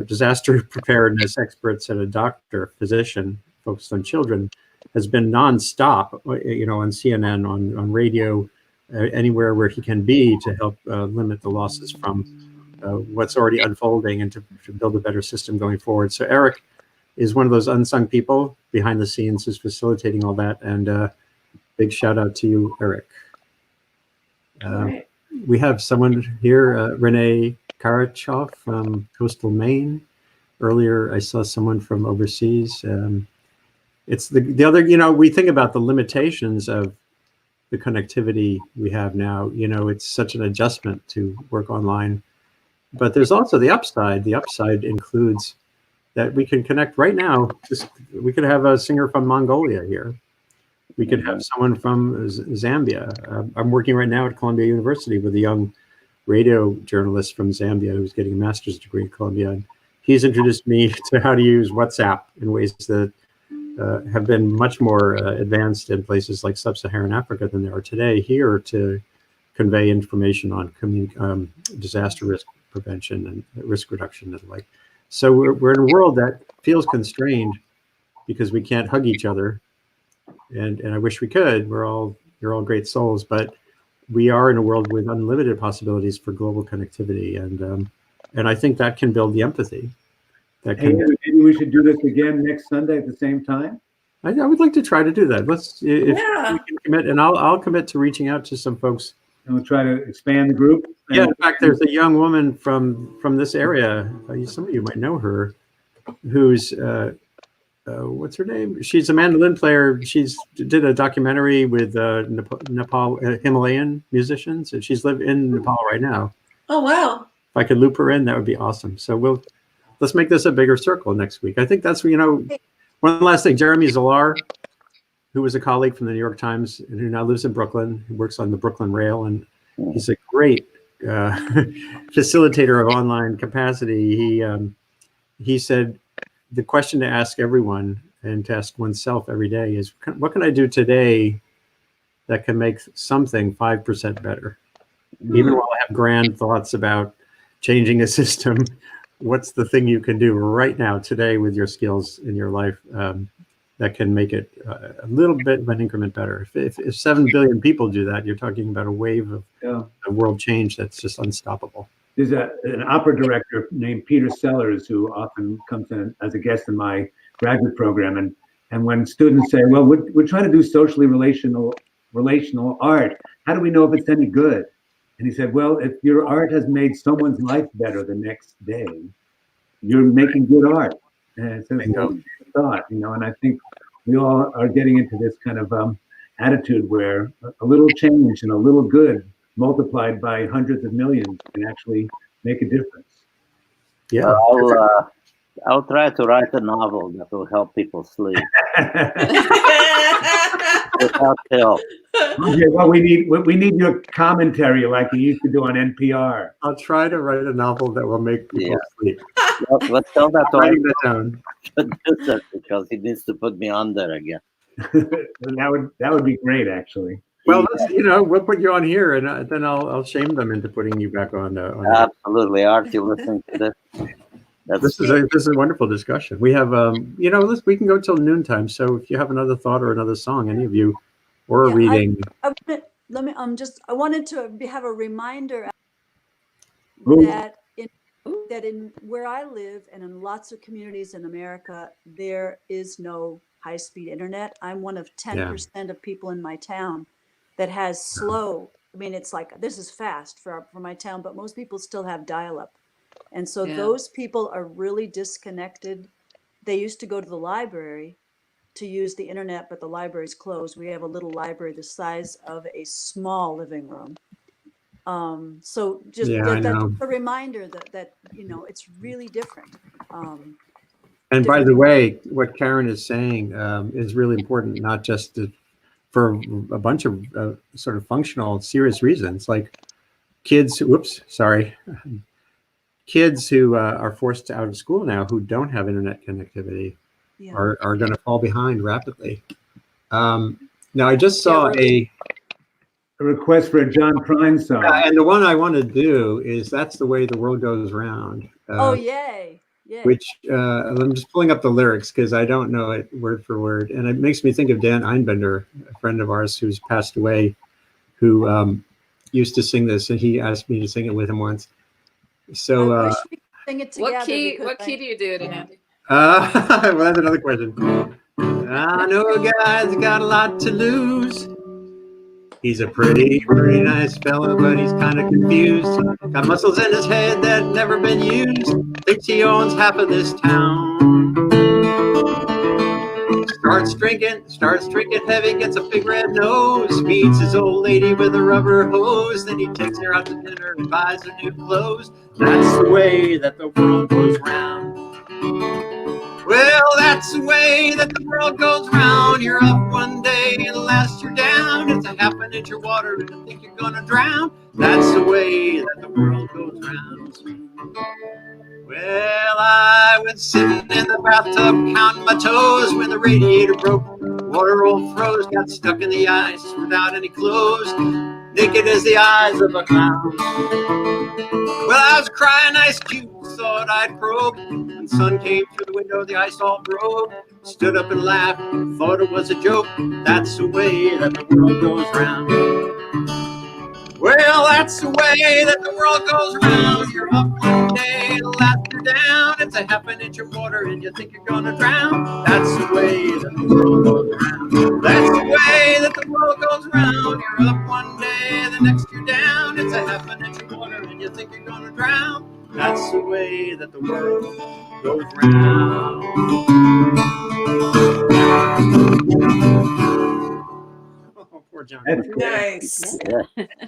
Speaker 1: disaster preparedness experts and a doctor, physician focused on children, has been nonstop, on CNN, on radio, anywhere where he can be to help limit the losses from what's already unfolding and to build a better system going forward. So Eric is one of those unsung people behind the scenes who's facilitating all that. And big shout out to you, Eric.
Speaker 3: Right.
Speaker 1: We have someone here, Renee Karachoff from coastal Maine. Earlier, I saw someone from overseas. It's the other, we think about the limitations of the connectivity we have now. It's such an adjustment to work online. But there's also the upside. The upside includes that we can connect right now. We could have a singer from Mongolia here. We could have someone from Zambia. I'm working right now at Columbia University with a young radio journalist from Zambia who's getting a master's degree at Columbia. And he's introduced me to how to use WhatsApp in ways that have been much more advanced in places like sub-Saharan Africa than they are today here to convey information on disaster risk prevention and risk reduction and the like. So we're in a world that feels constrained because we can't hug each other. And I wish we could. You're all great souls, but we are in a world with unlimited possibilities for global connectivity. And I think that can build the empathy.
Speaker 2: Maybe we should do this again next Sunday at the same time.
Speaker 1: I would like to try to do that. If we
Speaker 3: Yeah.
Speaker 1: can commit, and I'll commit to reaching out to some folks.
Speaker 2: And we'll try to expand the group.
Speaker 1: Yeah, in fact, there's a young woman from this area. Some of you might know her, who's what's her name? She's a mandolin player. She's did a documentary with Nepal Himalayan musicians, and she's lived in Nepal right now.
Speaker 3: Oh, wow.
Speaker 1: If I could loop her in, that would be awesome. So let's make this a bigger circle next week. I think that's one last thing. Jeremy Zalar, who was a colleague from the New York Times and who now lives in Brooklyn, who works on the Brooklyn Rail, and he's a great facilitator of online capacity. He said the question to ask everyone and to ask oneself every day is, what can I do today that can make something 5% better? Even while I have grand thoughts about changing a system, what's the thing you can do right now today with your skills in your life that can make it a little bit of an increment better? If 7 billion people do that, you're talking about a wave of world change that's just unstoppable.
Speaker 2: There's an opera director named Peter Sellers who often comes in as a guest in my graduate program. And when students say, well, we're trying to do socially relational art, how do we know if it's any good? And he said, well, if your art has made someone's life better the next day, you're making good art. And it's a thought, and I think we all are getting into this kind of attitude where a little change and a little good multiplied by hundreds of millions can actually make a difference.
Speaker 1: Yeah.
Speaker 5: I'll try to write a novel that will help people sleep. Without help.
Speaker 2: Okay, well, we need your commentary like you used to do on NPR.
Speaker 1: I'll try to write a novel that will make people sleep.
Speaker 5: Let's tell that to
Speaker 1: Writing that down.
Speaker 5: producer because he needs to put me on there again.
Speaker 2: That would be great, actually.
Speaker 1: Well, we'll put you on here, and then I'll shame them into putting you back on.
Speaker 5: Absolutely, Art, you listening to this?
Speaker 1: This is a wonderful discussion. We have, we can go till noontime. So if you have another thought or another song, any of you, or a reading.
Speaker 4: I wanted to have a reminder
Speaker 2: Ooh.
Speaker 4: that in where I live and in lots of communities in America, there is no high-speed internet. I'm one of 10% of people in my town that has slow. I mean, it's like, this is fast for my town, but most people still have dial-up. And so those people are really disconnected. They used to go to the library to use the internet, but the library's closed. We have a little library the size of a small living room. So just that's a reminder that it's really different.
Speaker 1: And by the way, what Karen is saying is really important, not just for a bunch of sort of functional, serious reasons, like kids who are forced out of school now who don't have internet connectivity are going to fall behind rapidly. Now, I just saw a
Speaker 2: request for a John Prine song.
Speaker 1: And the one I want to do is That's the Way the World Goes Round.
Speaker 4: Yay.
Speaker 1: Which I'm just pulling up the lyrics because I don't know it word for word. And it makes me think of Dan Einbender, a friend of ours who's passed away, who used to sing this, and he asked me to sing it with him once. So
Speaker 4: I wish we could sing it together.
Speaker 6: What key do you do it in, Andy?
Speaker 1: Well, that's another question. I know a guy's got a lot to lose. He's a pretty nice fella, but he's kind of confused. Got muscles in his head that never been used. Thinks he owns half of this town. Starts drinking heavy, gets a big red nose. Feeds his old lady with a rubber hose. Then he takes her out to dinner and buys her new clothes. That's the way that the world goes round. Well, that's the way that the world goes round. You're up one day and the last you're down. It's a half an inch of water and you think you're gonna drown. That's the way that the world goes round. Well, I was sitting in the bathtub counting my toes when the radiator broke. Water all froze, got stuck in the ice without any clothes. Naked as the eyes of a clown. Well, I was crying ice cubes, thought I'd croak. When sun came through the window, the ice all broke. Stood up and laughed, thought it was a joke. That's the way that the world goes round. Well, that's the way that the world goes round. You're up one day, the last you're down. It's a half an inch of water and you think you're gonna drown. That's the way that the world goes round. That's the way that the world goes round. You're up one day, the next you're down. It's a half an inch of water and you think you're gonna drown. That's the way that the world goes round. Oh, poor John.
Speaker 2: That's
Speaker 3: Nice.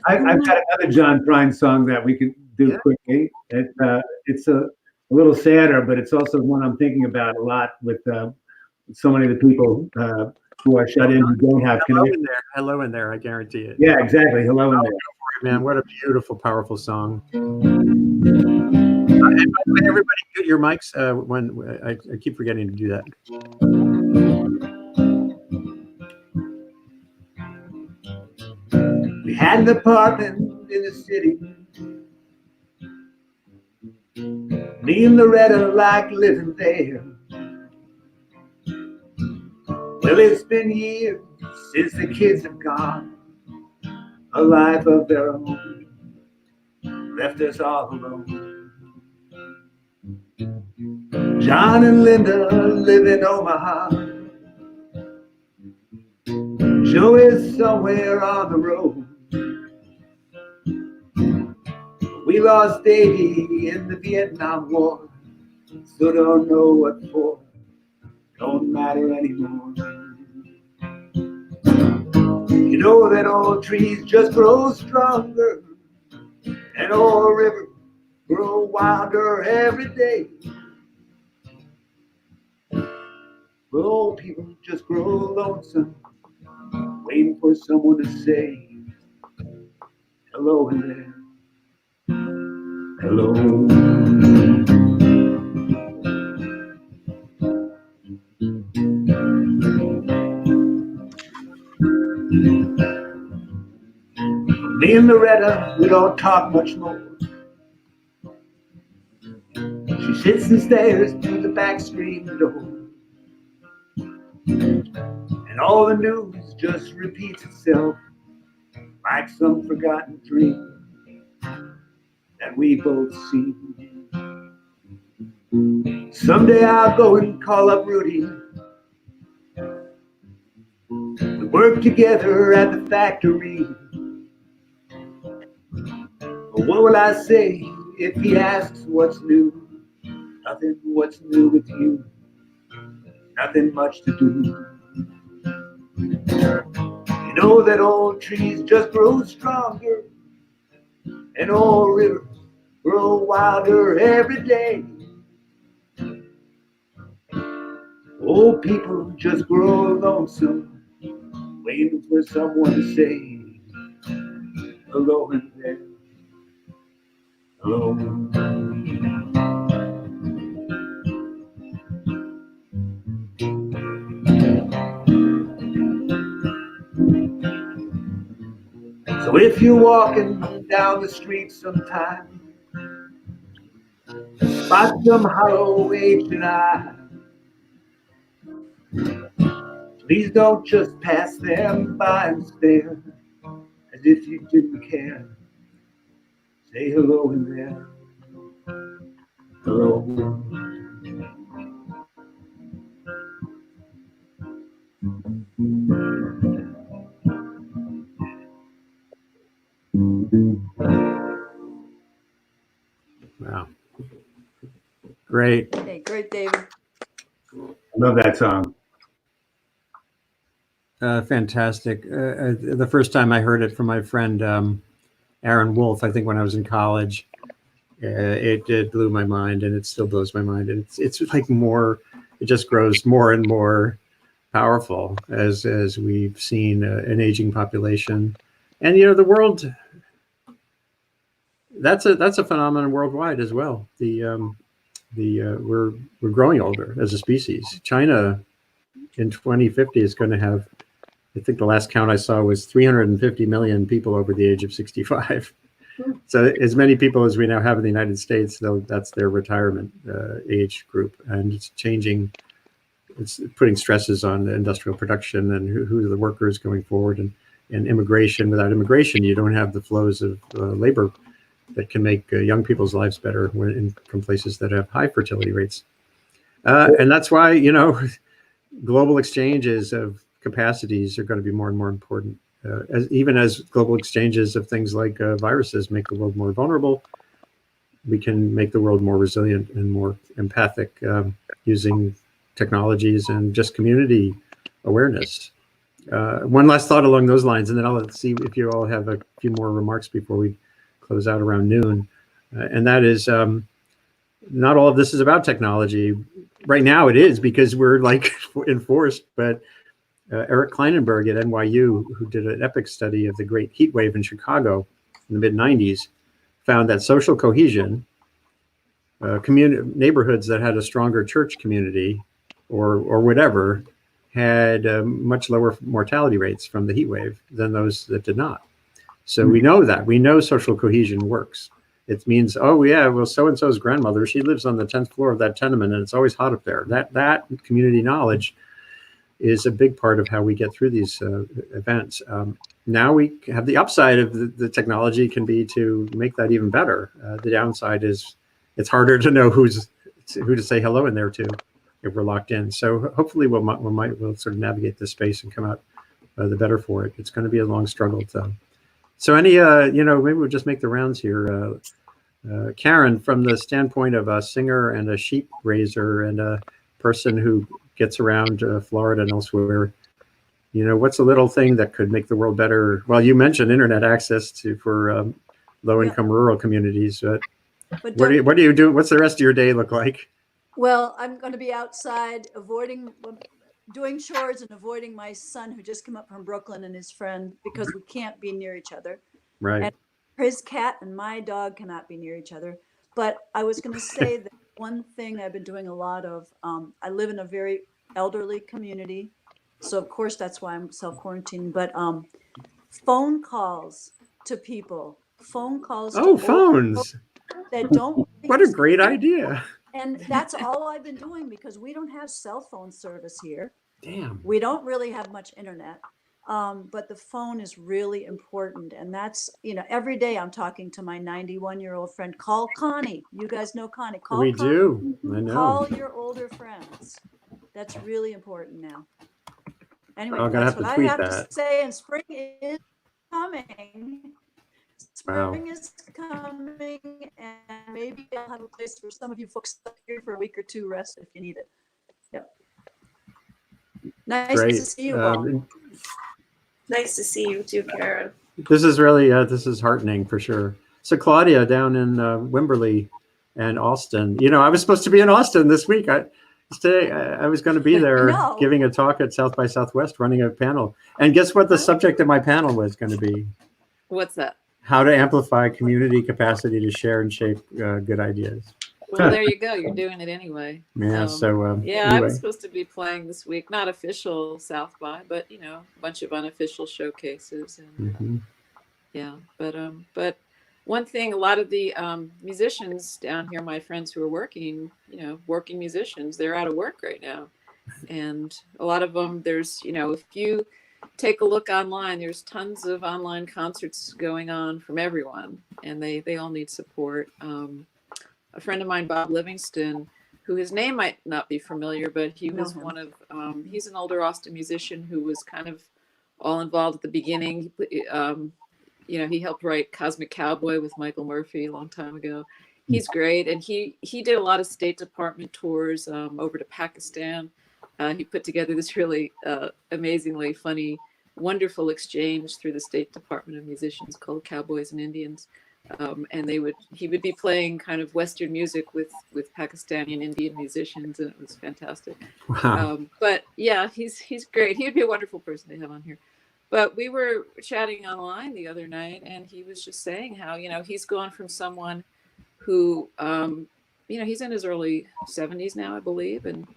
Speaker 2: I've got another John Prine song that we could do quickly. It's a little sadder, but it's also one I'm thinking about a lot with so many of the people who are shut in who don't have connection.
Speaker 1: Hello in there, I guarantee it.
Speaker 2: Yeah, exactly. Hello in there.
Speaker 1: Man, what a beautiful, powerful song. Everybody mute your mics when I keep forgetting to do that.
Speaker 2: We had an apartment in the city. Me and Loretta like living there. Well, it's been years since the kids have gone, a life of their own, left us all alone. John and Linda live in Omaha. Joe is somewhere on the road. We lost Davy in the Vietnam War, so don't know what for, don't matter anymore. You know that old trees just grow stronger, and old rivers grow wilder every day. But old people just grow lonesome, waiting for someone to say hello in there. Hello. Me and Loretta, we don't talk much more. She sits and stares through the back screen door. And all the news just repeats itself like some forgotten dream that we both see. Someday I'll go and call up Rudy. We work together at the factory. But what will I say if he asks what's new? Nothing, what's new with you? Nothing much to do. You know that old trees just grow stronger, and old rivers grow wilder every day. Old people just grow lonesome, waiting for someone to say, hello in there, hello. So if you're walking down the street sometime, spot some hollow-aged eye, please don't just pass them by and stare as if you didn't care. Say hello in there, hello.
Speaker 1: Wow. Great.
Speaker 4: Okay, great, David.
Speaker 2: I love that song.
Speaker 1: Fantastic. The first time I heard it from my friend Aaron Wolf, I think when I was in college, it blew my mind, and it still blows my mind. And it's like more, it just grows more and more powerful as we've seen an aging population, and the world. That's a phenomenon worldwide as well. We're growing older as a species. China in 2050 is going to have, I think the last count I saw was 350 million people over the age of 65. So as many people as we now have in the United States, though, that's their retirement age group, and it's changing. It's putting stresses on industrial production and who are the workers going forward, and immigration. Without immigration, you don't have the flows of labor that can make young people's lives better from places that have high fertility rates. And that's why, global exchanges of capacities are going to be more and more important. Even as global exchanges of things like viruses make the world more vulnerable, we can make the world more resilient and more empathic using technologies and just community awareness. One last thought along those lines, and then I'll see if you all have a few more remarks before we close out around noon. And that is, not all of this is about technology. Right now it is, because we're like enforced, but Eric Kleinenberg at NYU, who did an epic study of the great heat wave in Chicago in the mid-90s, found that social cohesion, neighborhoods that had a stronger church community or whatever, had much lower mortality rates from the heat wave than those that did not. So we know social cohesion works. It means, oh yeah, well, so-and-so's grandmother, she lives on the 10th floor of that tenement and it's always hot up there. That community knowledge is a big part of how we get through these events. Now we have the upside of the technology can be to make that even better. The downside is it's harder to know who to say hello in there to if we're locked in. So hopefully we'll sort of navigate this space and come out the better for it. It's going to be a long struggle though. So any, maybe we'll just make the rounds here. Karen, from the standpoint of a singer and a sheep raiser and a person who gets around Florida and elsewhere, what's a little thing that could make the world better? Well, you mentioned internet access for low-income rural communities. But what do you do? What's the rest of your day look like?
Speaker 4: Well, I'm going to be outside doing chores and avoiding my son who just came up from Brooklyn and his friend, because we can't be near each other.
Speaker 1: Right.
Speaker 4: And his cat and my dog cannot be near each other. But I was going to say that one thing I've been doing a lot of, I live in a very elderly community. So of course, that's why I'm self-quarantining, but phone calls to people, phone calls.
Speaker 1: Oh,
Speaker 4: to old
Speaker 1: phones.
Speaker 4: people that don't.
Speaker 1: What a great idea.
Speaker 4: And that's all I've been doing because we don't have cell phone service here.
Speaker 1: Damn.
Speaker 4: We don't really have much internet. But the phone is really important. And that's, every day I'm talking to my 91-year-old friend. Call Connie. You guys know Connie. Call
Speaker 1: We
Speaker 4: Connie.
Speaker 1: do. I know.
Speaker 4: Call your older friends. That's really important now. Anyway,
Speaker 1: I'm gonna
Speaker 4: that's
Speaker 1: have to
Speaker 4: what I
Speaker 1: tweet
Speaker 4: have
Speaker 1: that.
Speaker 4: to say. And spring is coming.
Speaker 1: Wow.
Speaker 4: Spring is coming, and maybe I'll have a place for some of you folks stuck here for a week or two rest if you need it. Yep. Nice
Speaker 1: Great.
Speaker 4: to see you all.
Speaker 3: Nice to see you too, Karen.
Speaker 1: This is really, this is heartening for sure. So Claudia down in Wimberley and Austin, I was supposed to be in Austin this week. I was going to be there giving a talk at South by Southwest, running a panel. And guess what the subject of my panel was going to be?
Speaker 6: What's that?
Speaker 1: How to amplify community capacity to share and shape good ideas.
Speaker 6: Well, there you go. You're doing it anyway.
Speaker 1: Yeah.
Speaker 6: Yeah,
Speaker 1: anyway.
Speaker 6: I was supposed to be playing this week, not official South by, but a bunch of unofficial showcases. And yeah, but one thing, a lot of the musicians down here, my friends who are working musicians, they're out of work right now, and a lot of them, there's, if you take a look online, there's tons of online concerts going on from everyone, and they all need support. A friend of mine, Bob Livingston, who his name might not be familiar, but he was one of, he's an older Austin musician who was kind of all involved at the beginning. He helped write Cosmic Cowboy with Michael Murphy a long time ago. He's great. And he did a lot of State Department tours over to Pakistan. He put together this really amazingly funny, wonderful exchange through the State Department of musicians called Cowboys and Indians. And he would be playing kind of Western music with Pakistani and Indian musicians, and it was fantastic.
Speaker 1: Wow.
Speaker 6: But yeah, he's great. He would be a wonderful person to have on here. But we were chatting online the other night, and he was just saying how, he's gone from someone who, he's in his early 70s now, I believe, and,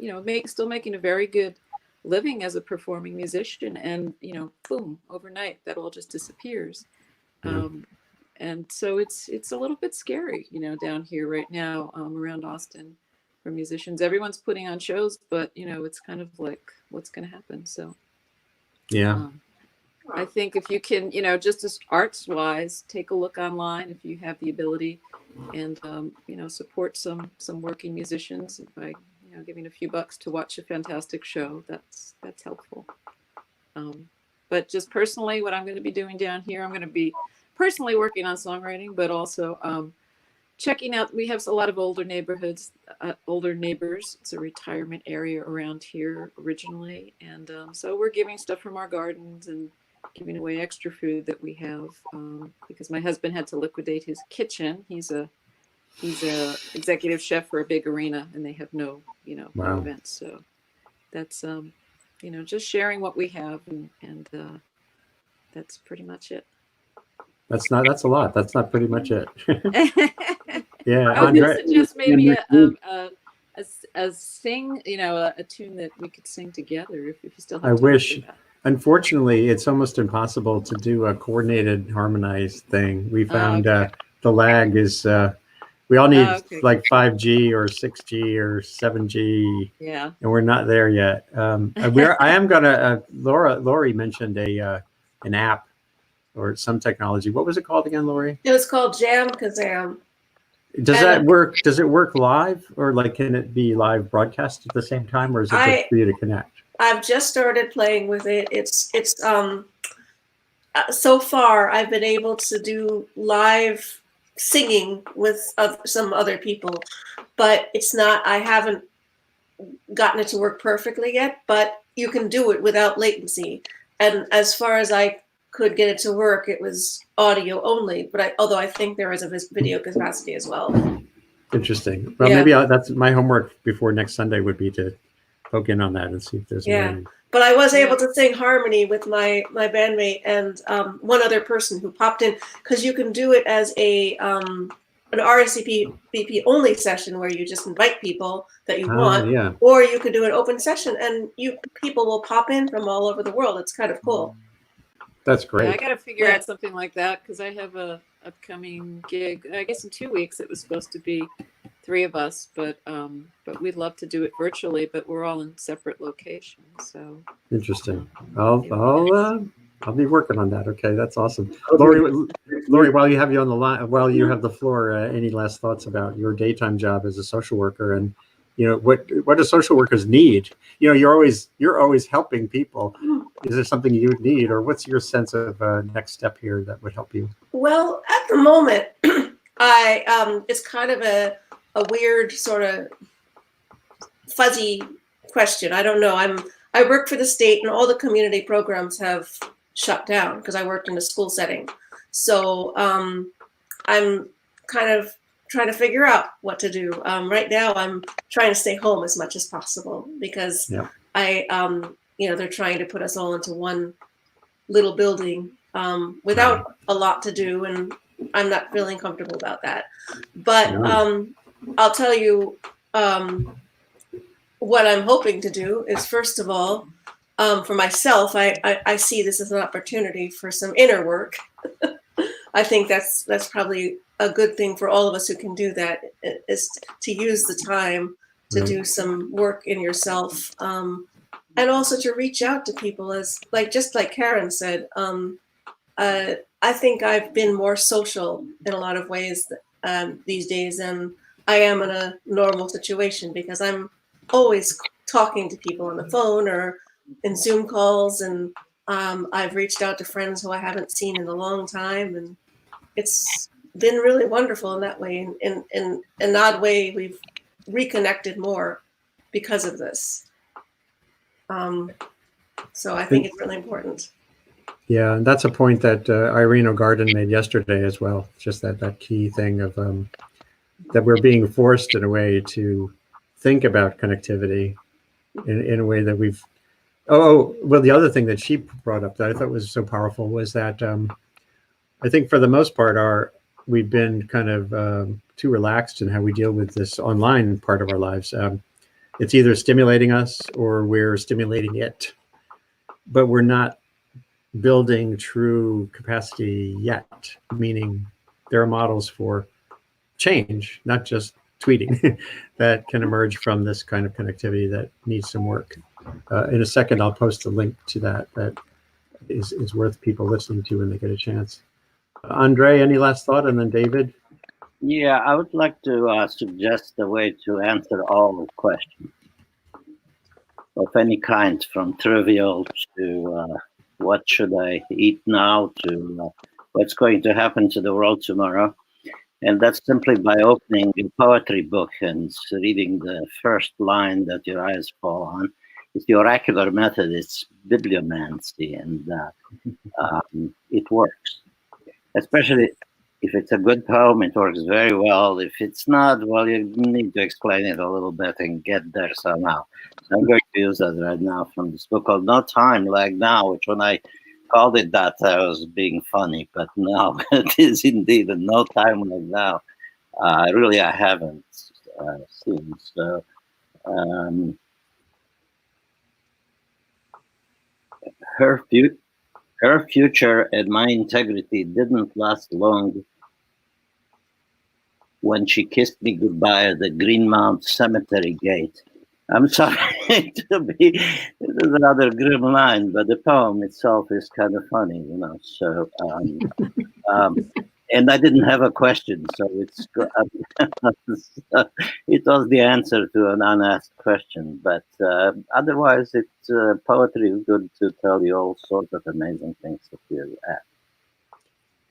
Speaker 6: still making a very good living as a performing musician. And, boom, overnight, that all just disappears. And so it's a little bit scary, down here right now around Austin for musicians. Everyone's putting on shows, but, it's kind of like, what's going to happen? So,
Speaker 1: yeah.
Speaker 6: I think if you can, just as arts wise, take a look online if you have the ability, and support some working musicians by giving a few bucks to watch a fantastic show. That's helpful. But just personally, what I'm going to be doing down here, I'm going to be personally working on songwriting, but also checking out. We have a lot of older neighborhoods, older neighbors. It's a retirement area around here originally, and so we're giving stuff from our gardens and giving away extra food that we have, because my husband had to liquidate his kitchen. He's a executive chef for a big arena, and they have no
Speaker 1: Wow.
Speaker 6: events. So that's just sharing what we have, and that's pretty much it.
Speaker 1: That's a lot. That's not pretty much it. Yeah.
Speaker 6: I was going to suggest maybe a sing, a tune that we could sing together if you still have
Speaker 1: I
Speaker 6: time to
Speaker 1: wish.
Speaker 6: do that.
Speaker 1: Unfortunately, it's almost impossible to do a coordinated, harmonized thing. We found the lag is, we all need like 5G or 6G or 7G.
Speaker 6: Yeah.
Speaker 1: And we're not there yet. I am going to, Laurie mentioned an app or some technology. What was it called again, Laurie?
Speaker 3: It was called Jam Kazam.
Speaker 1: Does that work? Does it work live, or like can it be live broadcast at the same time, or is it just for you to connect?
Speaker 3: I've just started playing with it. It's so far I've been able to do live singing with some other people, but I haven't gotten it to work perfectly yet, but you can do it without latency. And as far as I could get it to work, it was audio only, but although I think there is a video capacity as well.
Speaker 1: Interesting. Well, maybe that's my homework before next Sunday would be to poke in on that and see if there's any.
Speaker 3: But I was able to sing harmony with my bandmate and one other person who popped in, because you can do it as an RSVP only session where you just invite people that you want, or you could do an open session and people will pop in from all over the world. It's kind of cool.
Speaker 1: That's
Speaker 6: Yeah,
Speaker 1: great.
Speaker 6: I got to figure out something like that because I have a upcoming gig. I guess in 2 weeks it was supposed to be 3 of us, but we'd love to do it virtually, but we're all in separate locations. So
Speaker 1: Interesting.
Speaker 6: maybe
Speaker 1: I'll be working on that. Okay, that's awesome. Laurie, while you have you on the line, while you have the floor, any last thoughts about your daytime job as a social worker, and what do social workers need? You're always helping people. Is there something you would need, or what's your sense of next step here that would help you?
Speaker 3: Well, at the moment, it's kind of a weird sort of fuzzy question. I don't know. I work for the state, and all the community programs have shut down because I worked in a school setting. So I'm kind of trying to figure out what to do. Right now, I'm trying to stay home as much as possible because they're trying to put us all into one little building without a lot to do, and I'm not feeling comfortable about that. But I'll tell you what I'm hoping to do is, first of all, for myself, I see this as an opportunity for some inner work. I think that's probably a good thing for all of us who can do that, is to use the time to do some work in yourself, and also to reach out to people, as just like Karen said. I think I've been more social in a lot of ways these days than I am in a normal situation, because I'm always talking to people on the phone or in Zoom calls, and I've reached out to friends who I haven't seen in a long time, and it's been really wonderful in that way. In an odd way, we've reconnected more because of this. So I think it's really important.
Speaker 1: Yeah, and that's a point that Irene O'Garden made yesterday as well. Just that key thing of that we're being forced in a way to think about connectivity in a way that we've. Oh, well, the other thing that she brought up that I thought was so powerful was that I think for the most part we've been kind of too relaxed in how we deal with this online part of our lives. It's either stimulating us or we're stimulating it, but we're not building true capacity yet, meaning there are models for change, not just tweeting, that can emerge from this kind of connectivity that needs some work. In a second, I'll post a link to that is worth people listening to when they get a chance. Andre, any last thought? And then David?
Speaker 5: Yeah, I would like to suggest a way to answer all questions of any kind, from trivial to what should I eat now to what's going to happen to the world tomorrow. And that's simply by opening a poetry book and reading the first line that your eyes fall on. It's the oracular method. It's bibliomancy, and it works. Especially if it's a good poem, it works very well. If it's not, well, you need to explain it a little bit and get there somehow. So I'm going to use that right now from this book called No Time Like Now, which when I called it that, I was being funny, but now it is indeed a No Time Like Now. Really, I haven't seen. So her future and my integrity didn't last long when she kissed me goodbye at the Greenmount Cemetery gate. I'm sorry to be, this is another grim line, but the poem itself is kind of funny, so, and I didn't have a question, so it's, it was the answer to an unasked question, but otherwise poetry is good to tell you all sorts of amazing things that you have.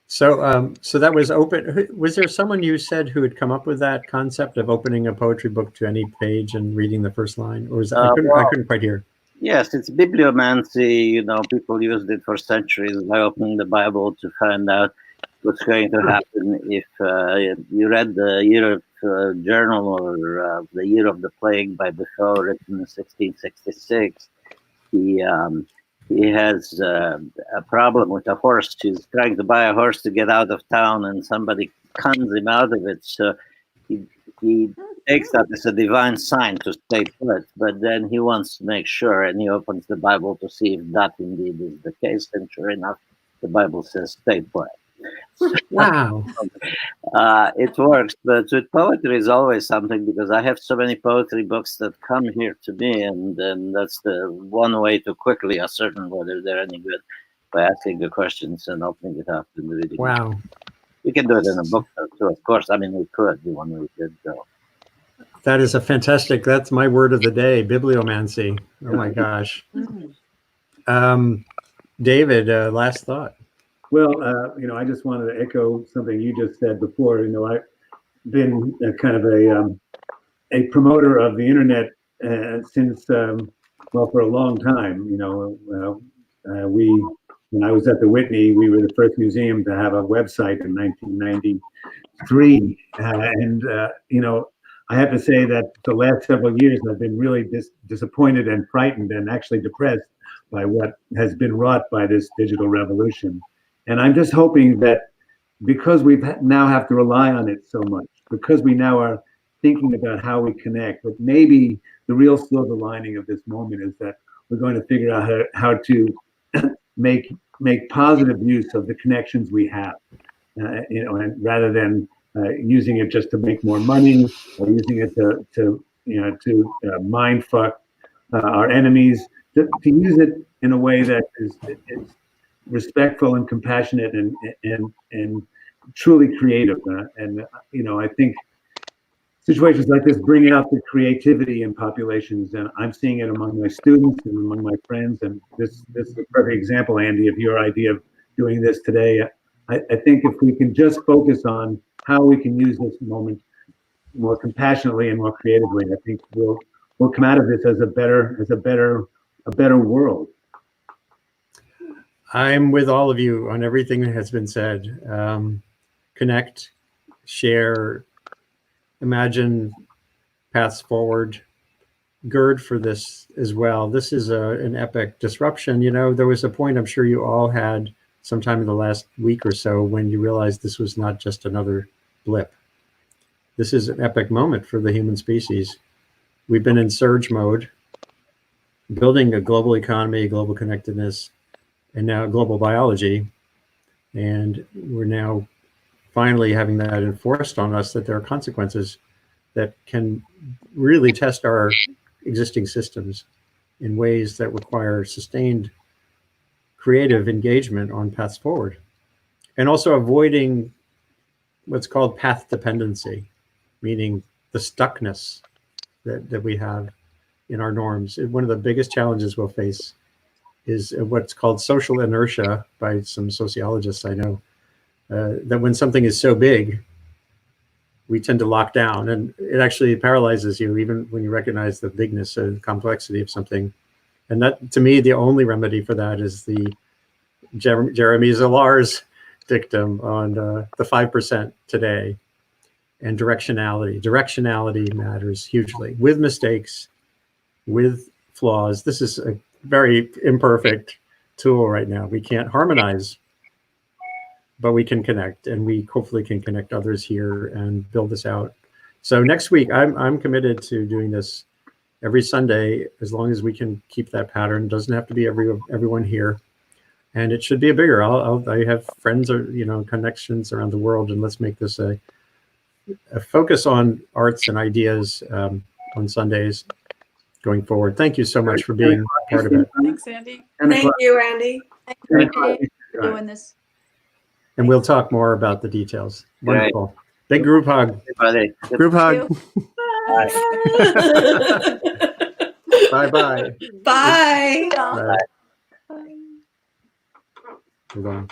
Speaker 1: So, so that was open. Was there someone you said who had come up with that concept of opening a poetry book to any page and reading the first line, or was that, I couldn't quite hear? Yes,
Speaker 5: it's bibliomancy. People used it for centuries by opening the Bible to find out what's going to happen. If you read the Year of Journal or the Year of the Plague by Defoe, written in 1666, he has a problem with a horse. He's trying to buy a horse to get out of town, and somebody cons him out of it. So he takes that as a divine sign to stay put, but then he wants to make sure, and he opens the Bible to see if that indeed is the case. And sure enough, the Bible says, stay put.
Speaker 1: Wow.
Speaker 5: It works, but with poetry is always something, because I have so many poetry books that come here to me, and then that's the one way to quickly ascertain whether they're any good, by asking the questions and opening it up and reading.
Speaker 1: Wow.
Speaker 5: We can do it in a book too, of course. I mean, we could do one we did though.
Speaker 1: That is a fantastic, that's my word of the day, bibliomancy. Oh my gosh. David, last thought.
Speaker 2: Well, I just wanted to echo something you just said before. I've been kind of a promoter of the internet since, for a long time. When I was at the Whitney, we were the first museum to have a website in 1993. I have to say that the last several years I've been really disappointed and frightened and actually depressed by what has been wrought by this digital revolution. And I'm just hoping that because we now have to rely on it so much, because we now are thinking about how we connect, but maybe the real silver lining of this moment is that we're going to figure out how to make positive use of the connections we have, and rather than using it just to make more money or using it to mind fuck our enemies, to use it in a way that is respectful and compassionate and truly creative. I think situations like this bring out the creativity in populations, and I'm seeing it among my students and among my friends. And this is a perfect example, Andy, of your idea of doing this today. I think if we can just focus on how we can use this moment more compassionately and more creatively, I think we'll come out of this as a better world.
Speaker 1: I'm with all of you on everything that has been said. Connect, share, imagine paths forward, gird for this as well. This is an epic disruption. There was a point I'm sure you all had sometime in the last week or so when you realized this was not just another blip. This is an epic moment for the human species. We've been in surge mode, building a global economy, global connectedness, and now global biology. And we're now finally having that enforced on us, that there are consequences that can really test our existing systems in ways that require sustained creative engagement on paths forward. And also avoiding what's called path dependency, meaning the stuckness that we have in our norms. One of the biggest challenges we'll face is what's called social inertia by some sociologists I know, that when something is so big, we tend to lock down, and it actually paralyzes you even when you recognize the bigness and complexity of something. And that, to me, the only remedy for that is the Jeremy Zillar's dictum on the 5% today and directionality. Directionality matters hugely, with mistakes, with flaws. This is a very imperfect tool right now. We can't harmonize, but we can connect, and we hopefully can connect others here and build this out. So next week, I'm committed to doing this every Sunday, as long as we can keep that pattern. It doesn't have to be everyone here, and it should be a bigger. I have friends or connections around the world, and let's make this a focus on arts and ideas on Sundays going forward. Thank you so much for being part of it.
Speaker 6: Thanks, Andy.
Speaker 3: Thank you, Andy.
Speaker 4: Thank you for doing this.
Speaker 1: And we'll talk more about the details.
Speaker 5: Right.
Speaker 1: Wonderful. Big group hug.
Speaker 5: Everybody.
Speaker 1: Group hug.
Speaker 3: Bye.
Speaker 1: Bye-bye.
Speaker 3: Bye.
Speaker 1: Bye. We're going.